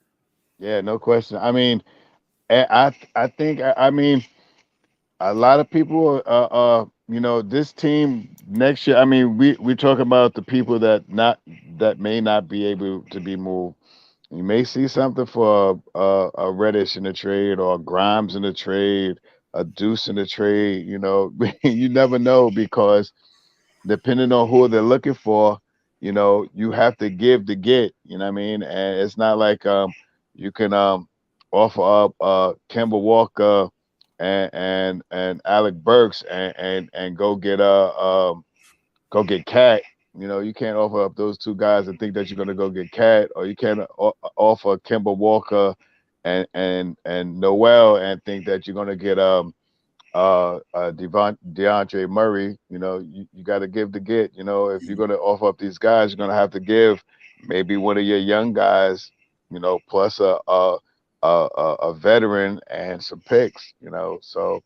Speaker 2: Yeah, no question. I think a lot of people this team next year. We talk about the people that may not be able to be moved. You may see something for a Reddish in the trade, or a Grimes in the trade, a Deuce in the trade. You never know, because depending on who they're looking for, you have to give to get. And it's not like you can offer up Kemba Walker and Alec Burks and go get Cat. You can't offer up those two guys and think that you're going to go get Cat, or you can't offer Kemba Walker and Noel and think that you're going to get DeAndre Murray. You got to give to get. If you're going to offer up these guys, you're going to have to give maybe one of your young guys, plus a veteran and some picks. So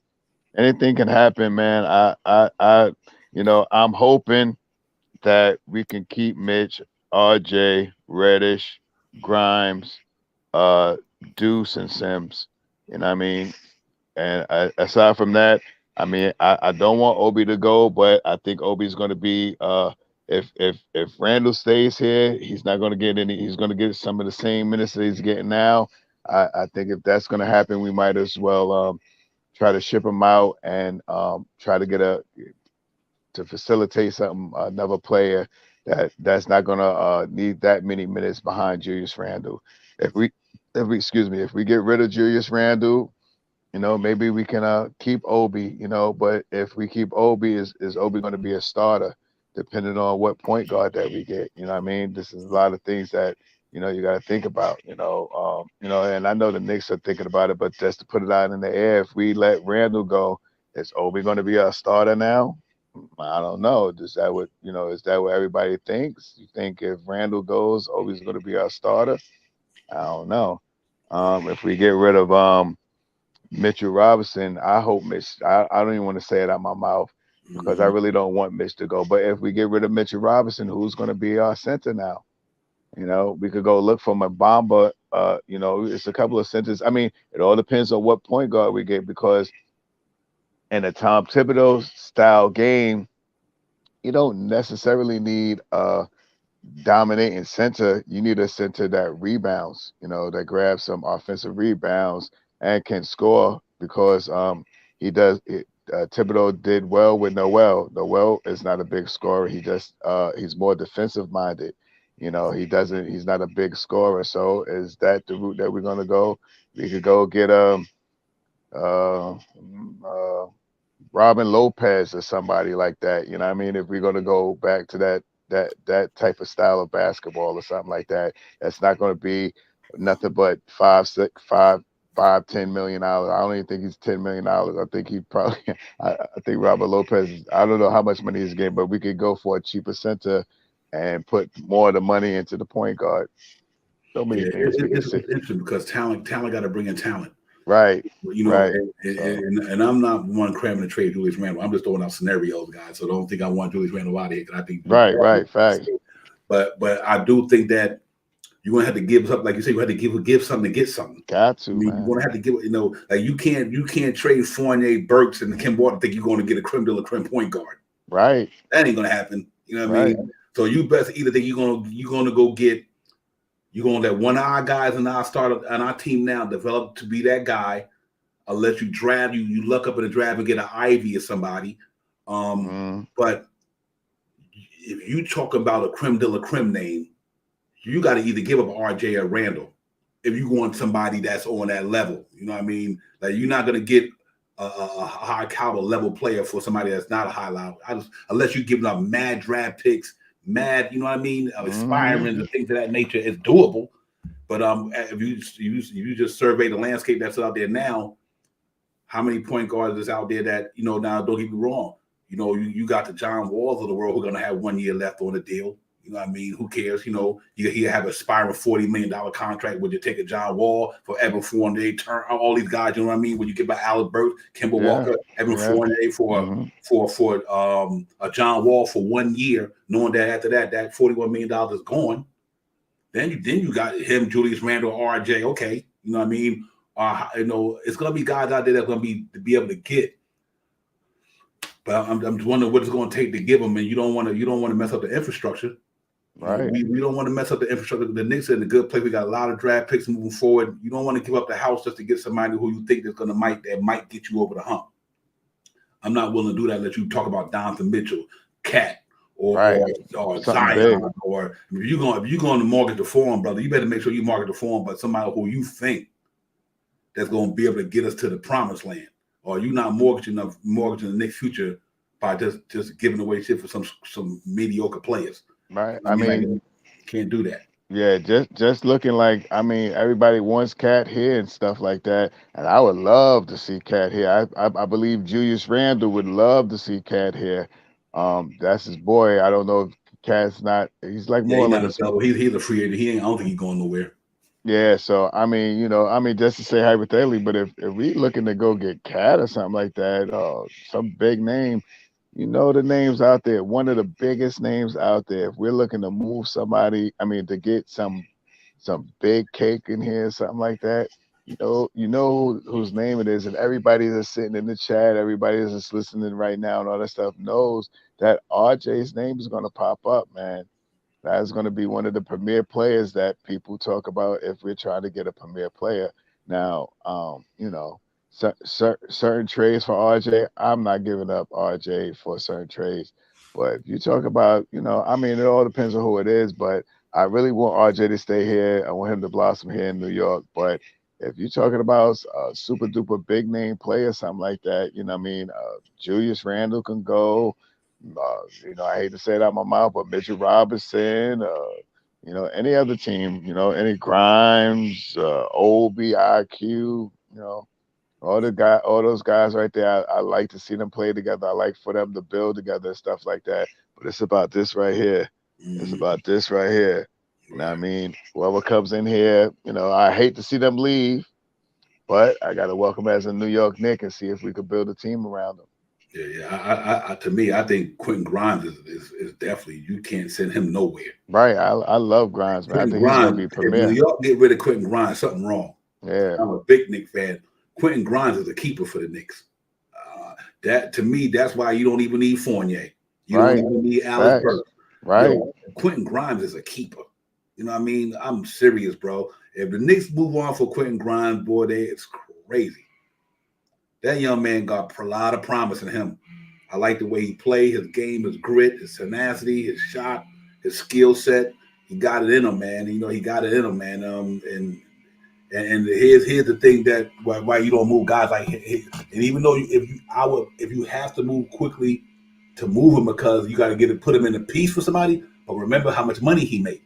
Speaker 2: anything can happen, man. I'm hoping that we can keep Mitch, RJ, Reddish, Grimes, Deuce, and Sims. And aside from that, I don't want Obi to go, but I think Obi's going to be. If Randall stays here, he's not going to get any. He's going to get some of the same minutes that he's getting now. I think if that's going to happen, we might as well try to ship him out and try to get to facilitate something, another player that's not gonna need that many minutes behind Julius Randle. If we get rid of Julius Randle, maybe we can keep Obi, but if we keep Obi, is Obi going to be a starter, depending on what point guard that we get? You know what I mean? This is a lot of things that, you got to think about, and I know the Knicks are thinking about it, but just to put it out in the air, if we let Randall go, is Obi going to be a starter now? I don't know. Is that what everybody thinks? You think if Randall goes, Obi's going to be our starter? I don't know. If we get rid of Mitchell Robinson, I hope Mitch. I don't even want to say it out my mouth because I really don't want Mitch to go. But if we get rid of Mitchell Robinson, who's going to be our center now? We could go look for Mabamba. It's a couple of centers. I mean, it all depends on what point guard we get, because in a Tom Thibodeau style game, you don't necessarily need a dominating center. You need a center that rebounds, that grabs some offensive rebounds and can score, because he does it. Thibodeau did well with Noel. Noel is not a big scorer. He's more defensive minded. He's not a big scorer. So is that the route that we're gonna go? We could go get Robin Lopez or somebody like that. You know what I mean? If we're gonna go back to that type of style of basketball or something like that, that's not gonna be nothing but $10 million. I don't even think he's $10 million. I think he probably I think Robert Lopez, I don't know how much money he's getting, but we could go for a cheaper center and put more of the money into the point guard. So many things we can
Speaker 1: it's
Speaker 2: see.
Speaker 1: interesting because talent got to bring in talent.
Speaker 2: Right. Right.
Speaker 1: And I'm not one cramming to trade Julius Randle. I'm just throwing out scenarios, guys. So don't think I want Julius Randle out of here, because I think
Speaker 2: right, fact.
Speaker 1: But I do think that you're gonna have to give up, like you said, you have to give something to get something.
Speaker 2: Got to,
Speaker 1: man. You're gonna have to give, like you can't trade Fournier, Burks, and Kim Walton, think you're gonna get a creme de la creme point guard.
Speaker 2: Right.
Speaker 1: That ain't gonna happen. You know what I mean? So you best either think you're gonna go get, you're gonna let one of our guys in our startup on our team now develop to be that guy, unless you draft, you luck up in the draft and get an Ivy or somebody. But if you talk about a creme de la creme name, you got to either give up RJ or Randall if you want somebody that's on that level. You know what I mean? Like, you're not gonna get a high caliber level player for somebody that's not a high level, unless you're giving up mad draft picks, you know what I mean, aspiring and things of that nature. It's doable, but if you just survey the landscape that's out there now, how many point guards is out there that, now, don't get me wrong, you got the John Walls of the world who are gonna have 1 year left on the deal. You know what I mean? Who cares? You have a aspiring $40 million contract. Would you take a John Wall for Evan Fournier? Turn all these guys. You know what I mean? Would you get by Alec Burks, Kemba Walker, Evan Fournier for a John Wall for 1 year, knowing that after that $41 million is gone? Then you got him, Julius Randle, RJ. Okay, you know what I mean? It's gonna be guys out there that's gonna be able to get. But I'm just wondering what it's going to take to give them, and you don't want to mess up the infrastructure.
Speaker 2: Right.
Speaker 1: We don't want to mess up the infrastructure. The Knicks are in a good place. We got a lot of draft picks moving forward. You don't want to give up the house just to get somebody who you think that might get you over the hump. I'm not willing to do that unless you talk about Donovan Mitchell, Cat, or Zion, big. Or if you're going to mortgage the form, brother, you better make sure you mortgage the form, but somebody who you think that's going to be able to get us to the promised land. Or you not mortgaging the next future by just giving away shit for some mediocre players.
Speaker 2: Right.
Speaker 1: I mean, can't do that.
Speaker 2: Yeah, just looking like, everybody wants Cat here and stuff like that, and I would love to see Cat here. I believe Julius Randle would love to see Cat here. That's his boy. I don't know if Cat's not. He's like more like
Speaker 1: he's a free agent. I don't think he's going nowhere.
Speaker 2: Yeah, so just to say hypothetically, but if we looking to go get Cat or something like that, some big name, the names out there, one of the biggest names out there. If we're looking to move somebody, to get some big cake in here, something like that, whose name it is, and everybody that's sitting in the chat, everybody that's listening right now, and all that stuff knows that RJ's name is gonna pop up, man. That's going to be one of the premier players that people talk about if we're trying to get a premier player. Now, certain trades for RJ. I'm not giving up RJ for certain trades. But if you talk about, I mean, it all depends on who it is. But I really want RJ to stay here. I want him to blossom here in New York. But if you're talking about a super duper big name player, something like that, you know what I mean? Julius Randle can go. I hate to say it out my mouth, but Mitchell Robinson, any other team, any Grimes, Obi, IQ, all those guys right there. I like to see them play together. I like for them to build together and stuff like that. But it's about this right here. It's about this right here. You know what I mean? Whoever comes in here, I hate to see them leave, but I got to welcome as a New York Knick and see if we could build a team around them.
Speaker 1: Yeah. To me, I think Quentin Grimes is definitely, you can't send him nowhere.
Speaker 2: Right. I love Grimes, man.
Speaker 1: Quentin
Speaker 2: I think
Speaker 1: Grimes,
Speaker 2: he's going to be premier.
Speaker 1: If New York get rid of Quentin Grimes, something wrong.
Speaker 2: Yeah.
Speaker 1: I'm a big Knicks fan. Quentin Grimes is a keeper for the Knicks. That to me, that's why you don't even need Fournier. You don't even need Alex Burks.
Speaker 2: Right.
Speaker 1: Quentin Grimes is a keeper. You know what I mean? I'm serious, bro. If the Knicks move on for Quentin Grimes, boy, it's crazy. That young man got a lot of promise in him. I like the way he played, his game, his grit, his tenacity, his shot, his skill set. He got it in him, man. He got it in him, man. And here's the thing that why you don't move guys like him. And even though if you have to move quickly to move him because you got to put him in a piece for somebody, but remember how much money he made.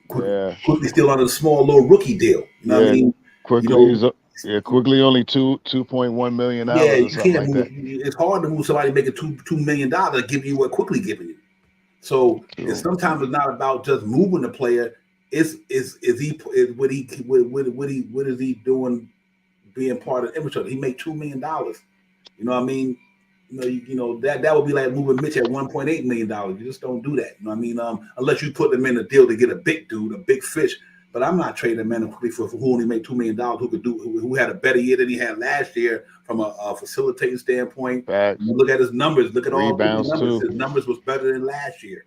Speaker 1: Quickly still on a small little rookie deal. You know what I mean?
Speaker 2: Quickly only $2.1 million.
Speaker 1: Yeah, you
Speaker 2: can't
Speaker 1: move.
Speaker 2: that.
Speaker 1: It's hard to move somebody making $2 million give you what quickly giving you. So sometimes it's not about just moving the player. What is he doing being part of the infrastructure? He made $2 million. You know what I mean? That would be like moving Mitch at $1.8 million. You just don't do that. You know what I mean? Unless you put them in a deal to get a big dude, a big fish. But I'm not trading a man quickly for who only made $2 million, who had a better year than he had last year from a facilitating standpoint. Look at his numbers. Look at all the numbers. His numbers was better than last year.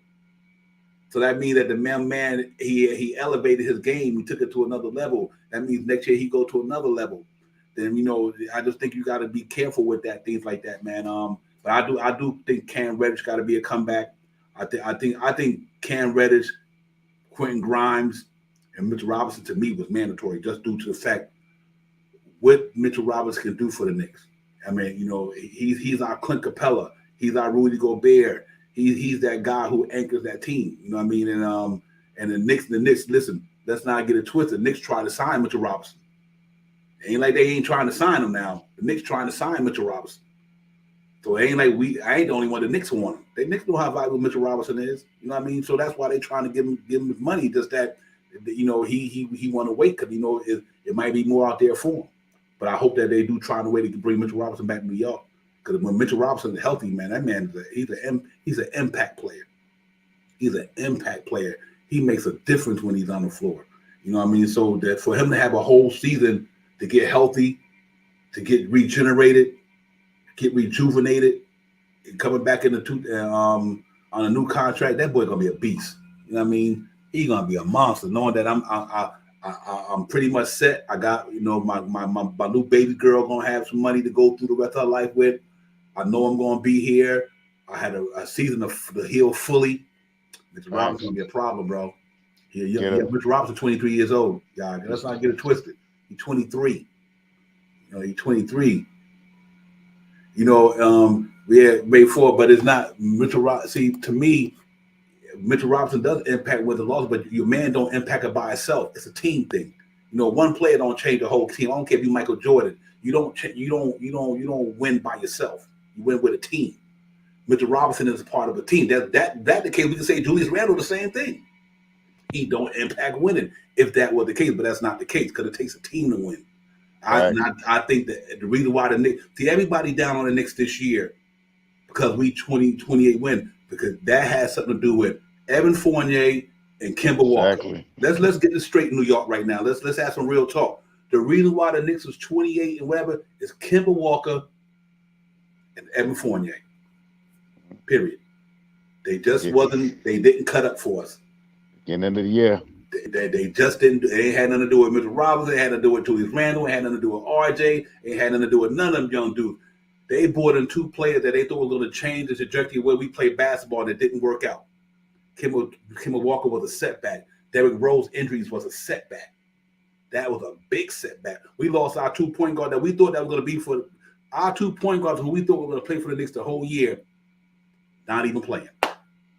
Speaker 1: So that means that the man he elevated his game. He took it to another level. That means next year he go to another level. Then I just think you got to be careful with that, things like that, man. But I do think Cam Reddish got to be a comeback. I think Cam Reddish, Quentin Grimes, and Mitchell Robinson to me was mandatory just due to the fact what Mitchell Robinson can do for the Knicks. I mean, he's our Clint Capella. He's our Rudy Gobert. He's that guy who anchors that team. You know what I mean? And the Knicks, listen, let's not get it twisted. The Knicks try to sign Mitchell Robinson. It ain't like they ain't trying to sign him now. The Knicks trying to sign Mitchell Robinson. So it ain't like I ain't the only one the Knicks want him. The Knicks know how valuable Mitchell Robinson is. You know what I mean? So that's why they trying to give him his money. Just that, he want to wait because it might be more out there for him. But I hope that they do try a way to bring Mitchell Robinson back to New York. Because when Mitchell Robinson is healthy, man, that man he's an impact player. He's an impact player. He makes a difference when he's on the floor. You know what I mean? So that for him to have a whole season to get healthy, to get regenerated, get rejuvenated, and coming back on a new contract, that boy gonna be a beast. You know what I mean? He's gonna be a monster. Knowing that I'm pretty much set. I got my new baby girl gonna have some money to go through the rest of her life with. I know I'm gonna be here. I had a season to heal fully. Mitchell Robinson's gonna be a problem, bro. Mitchell Robinson, 23 years old. Yeah, let's not get it twisted. He's 23. He's 23. We had made four, but it's not Mitchell Robinson. See, to me, Mitchell Robinson does impact with the loss, but your man don't impact it by itself. It's a team thing. One player don't change the whole team. I don't care if you Michael Jordan. You don't win by yourself. You win with a team. Mitchell Robinson is a part of a team. That the case. We can say Julius Randle the same thing. He don't impact winning if that was the case, but that's not the case because it takes a team to win. Right. I think that the reason why the Knicks see everybody down on the Knicks this year because we 28 win because that has something to do with Evan Fournier and Kemba Walker. Let's get this straight in New York right now. Let's have some real talk. The reason why the Knicks was 28 and whatever is Kemba Walker and Evan Fournier. Period. They just wasn't. They didn't cut up for us.
Speaker 2: End of the year.
Speaker 1: They just didn't. It ain't had nothing to do with Mr. Robinson. It had to do with Julius Randle. It had nothing to do with RJ. It had nothing to do with none of them young dudes. They brought in two players that they thought were going to change the trajectory of where we play basketball, and it didn't work out. Kimball Walker was a setback. Derrick Rose injuries was a setback. That was a big setback. We lost our 2-point guard that we thought that was going to be for our 2-point guards who we thought were going to play for the Knicks the whole year. Not even playing.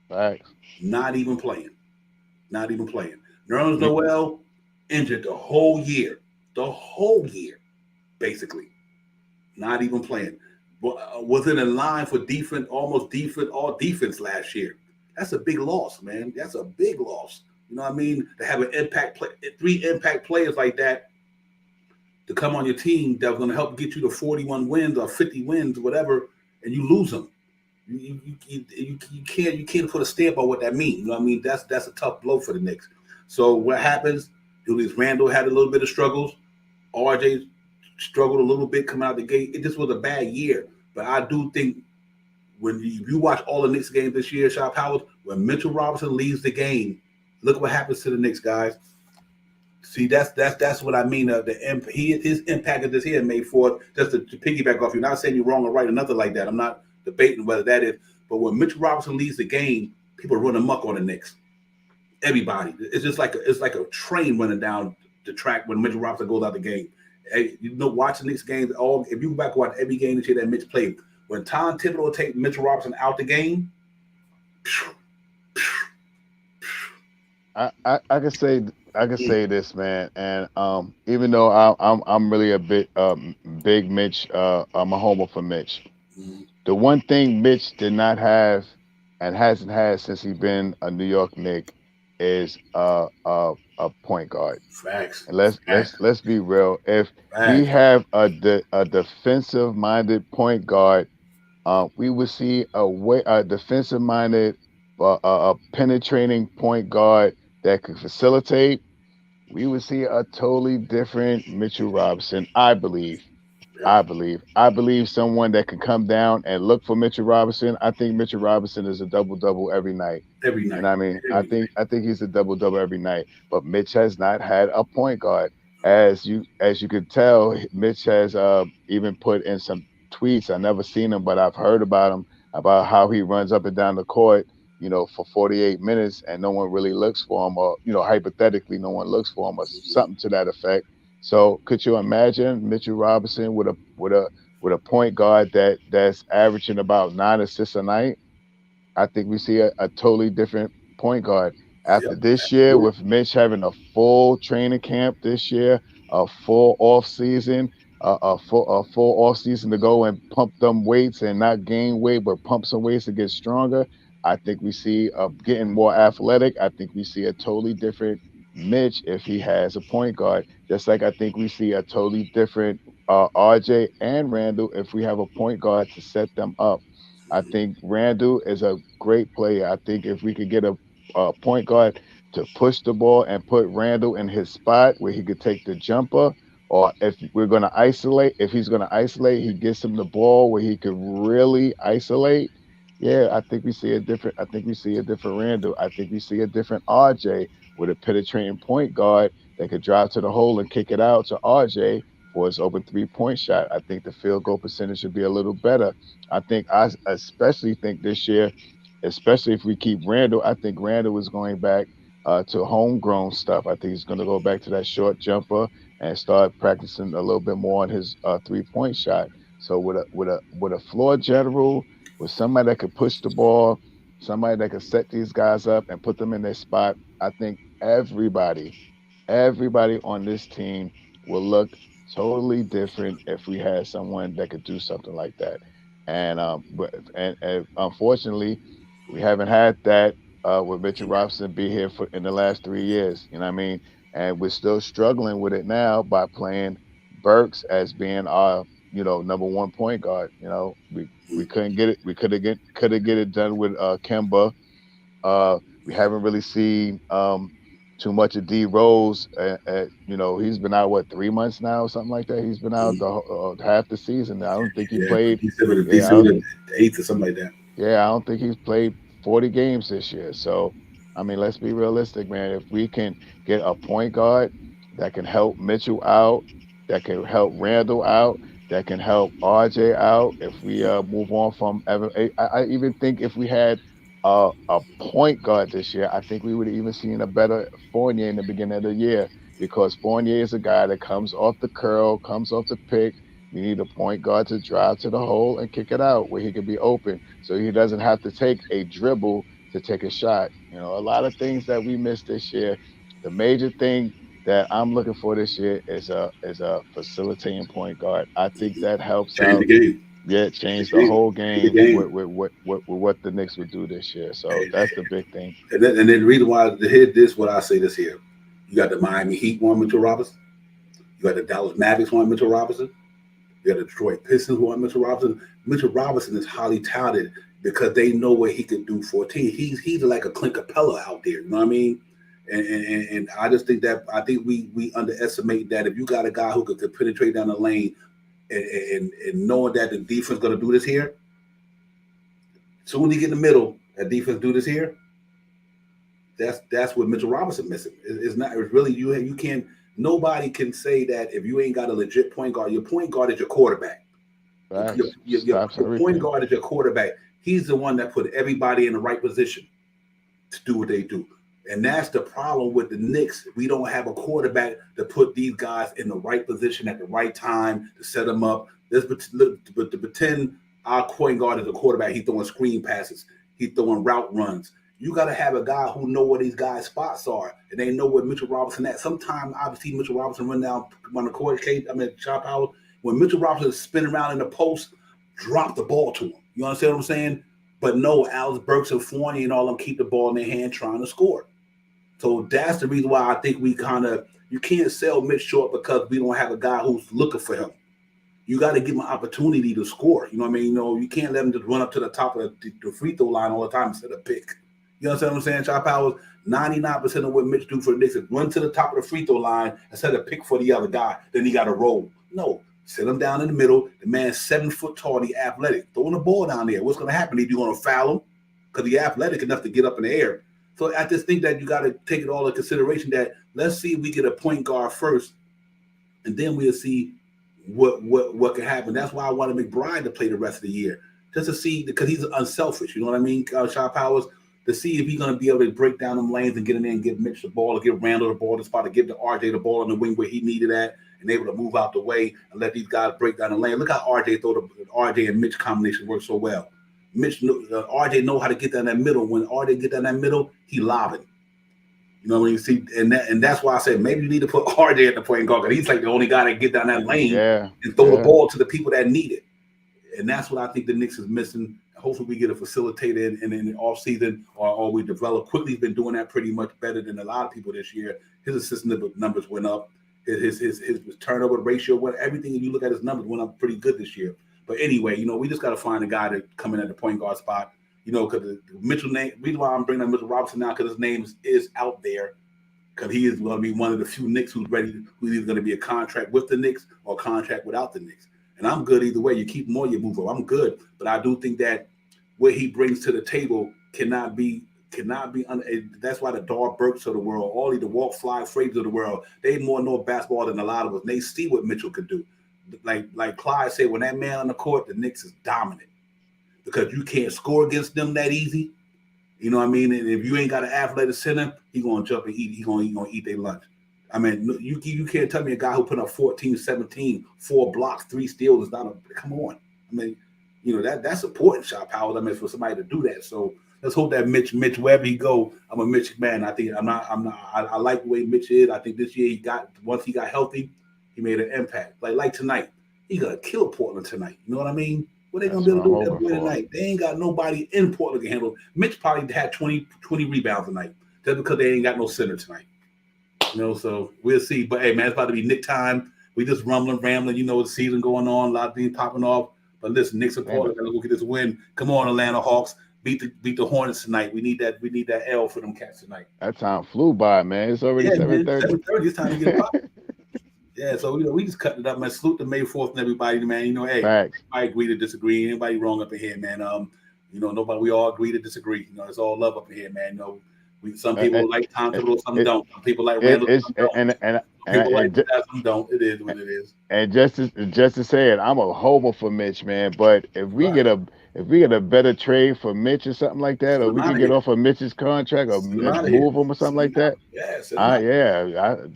Speaker 2: Right.
Speaker 1: Not even playing. Not even playing. Nerlens Noel injured the whole year. The whole year, basically. Not even playing. Wasn't in line for defense, all defense last year. That's a big loss, man. That's a big loss. You know what I mean? To have an impact 3 impact players like that to come on your team that's going to help get you to 41 wins or 50 wins, whatever, and you lose them. You can't put a stamp on what that means. You know what I mean? That's a tough blow for the Knicks. So what happens? Julius Randle had a little bit of struggles. RJ struggled a little bit coming out the gate. It just was a bad year. But I do think when you watch all the Knicks games this year, Shop Howard, when Mitchell Robinson leaves the game, look what happens to the Knicks, guys. See, that's what I mean. His impact of this here made for just to piggyback off you. Not saying you're wrong or right or nothing like that. I'm not debating whether that is. But when Mitchell Robinson leaves the game, people run amok on the Knicks. Everybody. It's just like a train running down the track when Mitchell Robinson goes out the game. Hey, watching Knicks games, if you go back and watch every game this year that Mitch played, when Tom Thibodeau will take Mitchell Robinson out the game,
Speaker 2: I can say this, man, and even though I'm really a bit big Mitch, I'm a homer for Mitch.
Speaker 1: mm-hmm.
Speaker 2: The one thing Mitch did not have and hasn't had since he's been a New York Knick is a point guard.
Speaker 1: Facts.
Speaker 2: And let's be real. If
Speaker 1: Facts.
Speaker 2: we have a defensive minded point guard, we would see a defensive minded, a penetrating point guard that could facilitate. We would see a totally different Mitchell Robinson, I believe.
Speaker 1: Yeah.
Speaker 2: I believe someone that can come down and look for Mitchell Robinson. I think Mitchell Robinson is a double every night.
Speaker 1: Every night.
Speaker 2: And I mean, I think he's a double every night. But Mitch has not had a point guard. As you could tell, Mitch has even put in some tweets. I've never seen him, but I've heard about him, about how he runs up and down the court, for 48 minutes and no one really looks for him, or hypothetically no one looks for him, or something to that effect. So could you imagine Mitchell Robinson with a point guard that's averaging about 9 assists a night? I think we see a totally different point guard after this year, with Mitch having a full training camp this year, a full off season, a full off season to go and pump them weights and not gain weight, but pump some weights to get stronger. I think we see getting more athletic. I think we see a totally different Mitch if he has a point guard. Just like I think we see a totally different RJ and Randall if we have a point guard to set them up. I think Randall is a great player. I think if we could get a point guard to push the ball and put Randall in his spot where he could take the jumper, or if he's going to isolate, he gets him the ball where he could really isolate. Yeah, I think we see a different Randall. I think we see a different RJ with a penetrating point guard that could drive to the hole and kick it out to RJ for his open 3-point shot. I think the field goal percentage should be a little better. I especially think this year, especially if we keep Randall, I think Randall is going back to homegrown stuff. I think he's going to go back to that short jumper and start practicing a little bit more on his 3-point shot. So with a floor general, with somebody that could push the ball, somebody that could set these guys up and put them in their spot, I think everybody on this team will look totally different if we had someone that could do something like that. And unfortunately, we haven't had that with Mitchell Robinson be here in the last 3 years. You know what I mean? And we're still struggling with it now by playing Burks as being our number one point guard. We couldn't get it. We could have get it done with Kemba. We haven't really seen too much of D Rose. He's been out 3 months now, something like that. He's been out half the season. I don't think he played.
Speaker 1: December the 8th or something like that.
Speaker 2: Yeah, I don't think he's played 40 games this year. So I mean, let's be realistic, man. If we can get a point guard that can help Mitchell out, that can help Randall out, that can help RJ out, if we move on from Evan, I even think if we had a point guard this year, I think we would have even seen a better Fournier in the beginning of the year because Fournier is a guy that comes off the curl, comes off the pick. We need a point guard to drive to the hole and kick it out where he can be open, so he doesn't have to take a dribble to take a shot. You know, a lot of things that we missed this year. The major thing that I'm looking for this year is a facilitating point guard. I think that helps
Speaker 1: Change the
Speaker 2: out.
Speaker 1: game.
Speaker 2: Yeah,
Speaker 1: Change
Speaker 2: change
Speaker 1: the
Speaker 2: the
Speaker 1: game.
Speaker 2: whole
Speaker 1: Change the
Speaker 2: game
Speaker 1: game.
Speaker 2: with what the Knicks would do this year. So that's the big thing.
Speaker 1: And then the reason why to hit this, what I say this here, you got the Miami Heat want Mitchell Robinson. You got the Dallas Mavericks want Mitchell Robinson. You got the Detroit Pistons want Mitchell Robinson. Mitchell Robinson is highly talented because they know what he can do for a team. He's like a Clint Capella out there. You know what I mean? And I just think that we underestimate that if you got a guy who could penetrate down the lane and knowing that the defense going to do this here, soon as you get in the middle, that defense do this here. That's what Mitchell Robinson missing. It's not. It's really you can't. Nobody can say that if you ain't got a legit point guard. Your point guard is your quarterback.
Speaker 2: Facts. Stops
Speaker 1: Your point
Speaker 2: everything.
Speaker 1: guard is your quarterback. He's the one that put everybody in the right position to do what they do. And that's the problem with the Knicks. We don't have a quarterback to put these guys in the right position at the right time to set them up. But to pretend our point guard is a quarterback, he's throwing screen passes, he's throwing route runs. You got to have a guy who know where these guys' spots are, and they know where Mitchell Robinson at. Sometimes I see Mitchell Robinson run down on the court. Chop out when Mitchell Robinson is spinning around in the post, drop the ball to him. You understand what I'm saying? But no, Alex Burks and Fournier and all them keep the ball in their hand trying to score. So that's the reason why I think we you can't sell Mitch short because we don't have a guy who's looking for him. You got to give him an opportunity to score. You know what I mean? You know, you can't let him just run up to the top of the free throw line all the time instead of pick. You understand what I'm saying? Chop Powers, 99% of what Mitch do for the Knicks is run to the top of the free throw line instead of pick for the other guy. Then he got to roll. No, sit him down in the middle. The man's 7 foot tall, the athletic. Throwing the ball down there. What's going to happen? You're going to foul him because he's athletic enough to get up in the air. So I just think that you got to take it all into consideration that let's see if we get a point guard first, and then we'll see what can happen. That's why I wanted McBride to play the rest of the year, just to see, because he's unselfish. You know what I mean, Shot Powers, to see if he's going to be able to break down them lanes and get in there and give Mitch the ball, or give Randall the ball, the spot to give the RJ the ball on the wing where he needed that, and able to move out the way and let these guys break down the lane. Look how RJ and Mitch combination works so well. RJ know how to get down that middle. When RJ get down that middle, he lobbing. You know what I mean? See, and that's why I said maybe you need to put RJ at the point guard because he's like the only guy that get down that lane and throw the ball to the people that need it. And that's what I think the Knicks is missing. Hopefully we get a facilitator in the offseason or we develop. Quickly's been doing that pretty much better than a lot of people this year. His assistant numbers went up. His turnover ratio, everything, if you look at his numbers, went up pretty good this year. But anyway, you know, we just got to find a guy to come in at the point guard spot. You know, because Mitchell name, reason why I'm bringing up Mitchell Robinson now, because his name is out there, because he is going to be one of the few Knicks who's either going to be a contract with the Knicks or a contract without the Knicks. And I'm good either way. You keep him or you move him. I'm good, but I do think that what he brings to the table cannot be. That's why the Dar Burks of the world, all the Walk Fly Frazers of the world, they more know basketball than a lot of us. And they see what Mitchell could do. Like Clyde said, when that man on the court, the Knicks is dominant because you can't score against them that easy. You know what I mean? And if you ain't got an athletic center, he gonna jump and eat. He gonna eat their lunch. I mean, you can't tell me a guy who put up 14, 17, 4 blocks, 3 steals is not a. Come on. I mean, you know that's important, Shot Powers. I mean, for somebody to do that. So let's hope that Mitch, wherever he go, I'm a Mitch man. I think I like the way Mitch is. I think this year once he got healthy, he made an impact. Like tonight, he gonna kill Portland tonight. You know what I mean? What they gonna be able to do with that boy tonight? They ain't got nobody in Portland to handle. Mitch probably had 20 rebounds tonight just because they ain't got no center tonight. You know, so we'll see. But hey, man, it's about to be Knick time. We just rambling. You know, the season going on, a lot of things popping off. But listen, Knicks are Portland. Gotta go get this win. Come on, Atlanta Hawks. Beat the Hornets tonight. We need that L for them cats tonight.
Speaker 2: That time flew by, man. It's already 7:30.
Speaker 1: 7:30. It's time to get popping. Yeah, so we just cut it up, man. Salute to May 4th and everybody, man. You know, hey,
Speaker 2: Facts.
Speaker 1: I agree to disagree. Anybody wrong up in here, man? You know, nobody. We all agree to disagree. You know, it's all love up in here, man. You know, Some people like Tom Thibodeau, some
Speaker 2: it,
Speaker 1: don't. Some people like
Speaker 2: it,
Speaker 1: Randall,
Speaker 2: it's
Speaker 1: some don't. People like that, some don't. It is what it is.
Speaker 2: And just to say it, I'm a homer for Mitch, man. But if we
Speaker 1: Right.
Speaker 2: get a better trade for Mitch or something like that, or we can get off of Mitch's contract or move him or something like that.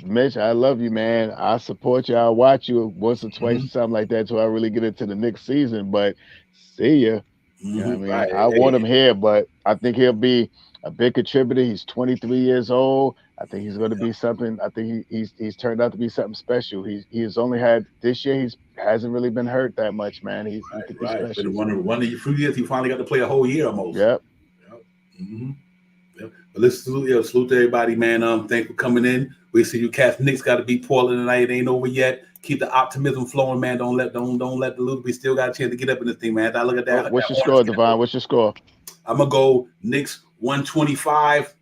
Speaker 2: Mitch, I love you, man. I support you. I'll watch you once or twice or something like that until I really get into the next season. But see ya. You know what I mean?
Speaker 1: Right.
Speaker 2: I want him here, but I think he'll be a big contributor. He's 23 years old. I think he's going to be something. I think he's turned out to be something special. He has only had this year. He hasn't really been hurt that much, man. He could be special.
Speaker 1: But one of the few years he finally got to play a whole year almost.
Speaker 2: Yep.
Speaker 1: But let's salute to everybody, man. Thanks for coming in. We see you cats. Knicks got to beat Portland tonight. It ain't over yet. Keep the optimism flowing, man. Don't let the lose. We still got a chance to get up in this thing, man. I look at that.
Speaker 2: What's your score, Devon? What's your score?
Speaker 1: I'm gonna go Knicks 125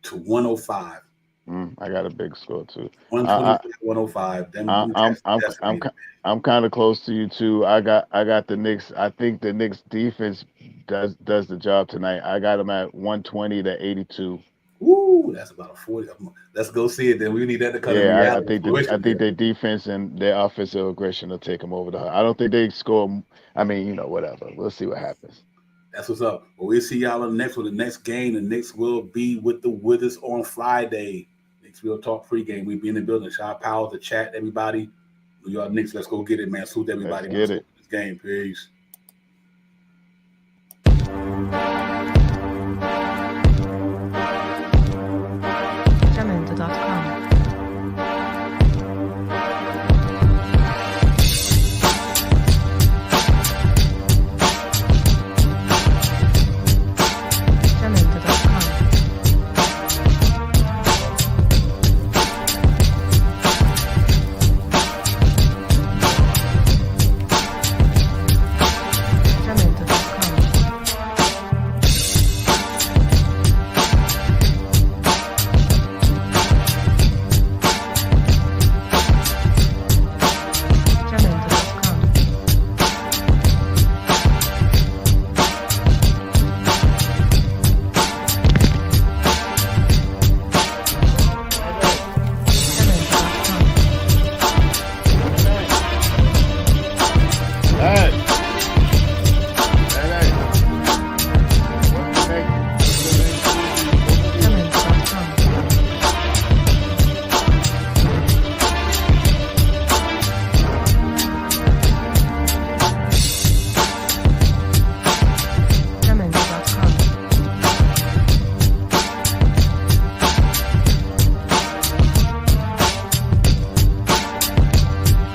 Speaker 1: to 105.
Speaker 2: I got a big score too.
Speaker 1: 125.
Speaker 2: I'm kind of close to you too. I got the Knicks. I think the Knicks defense does the job tonight. I got them at 120 to 82.
Speaker 1: Ooh, that's about a 40. Let's go see it. Then we need that to come.
Speaker 2: Yeah, I think their defense and their offensive aggression will take them over the. I don't think they score. I mean, whatever. We'll see what happens.
Speaker 1: That's what's up. Well, we'll see y'all on the next game. The Knicks will be with the Withers on Friday. Knicks will talk pregame. We'll be in the building. Shout out Powell, the chat, everybody. New York Knicks, let's go get it, man. Salute everybody.
Speaker 2: Let's get it.
Speaker 1: This game. Peace.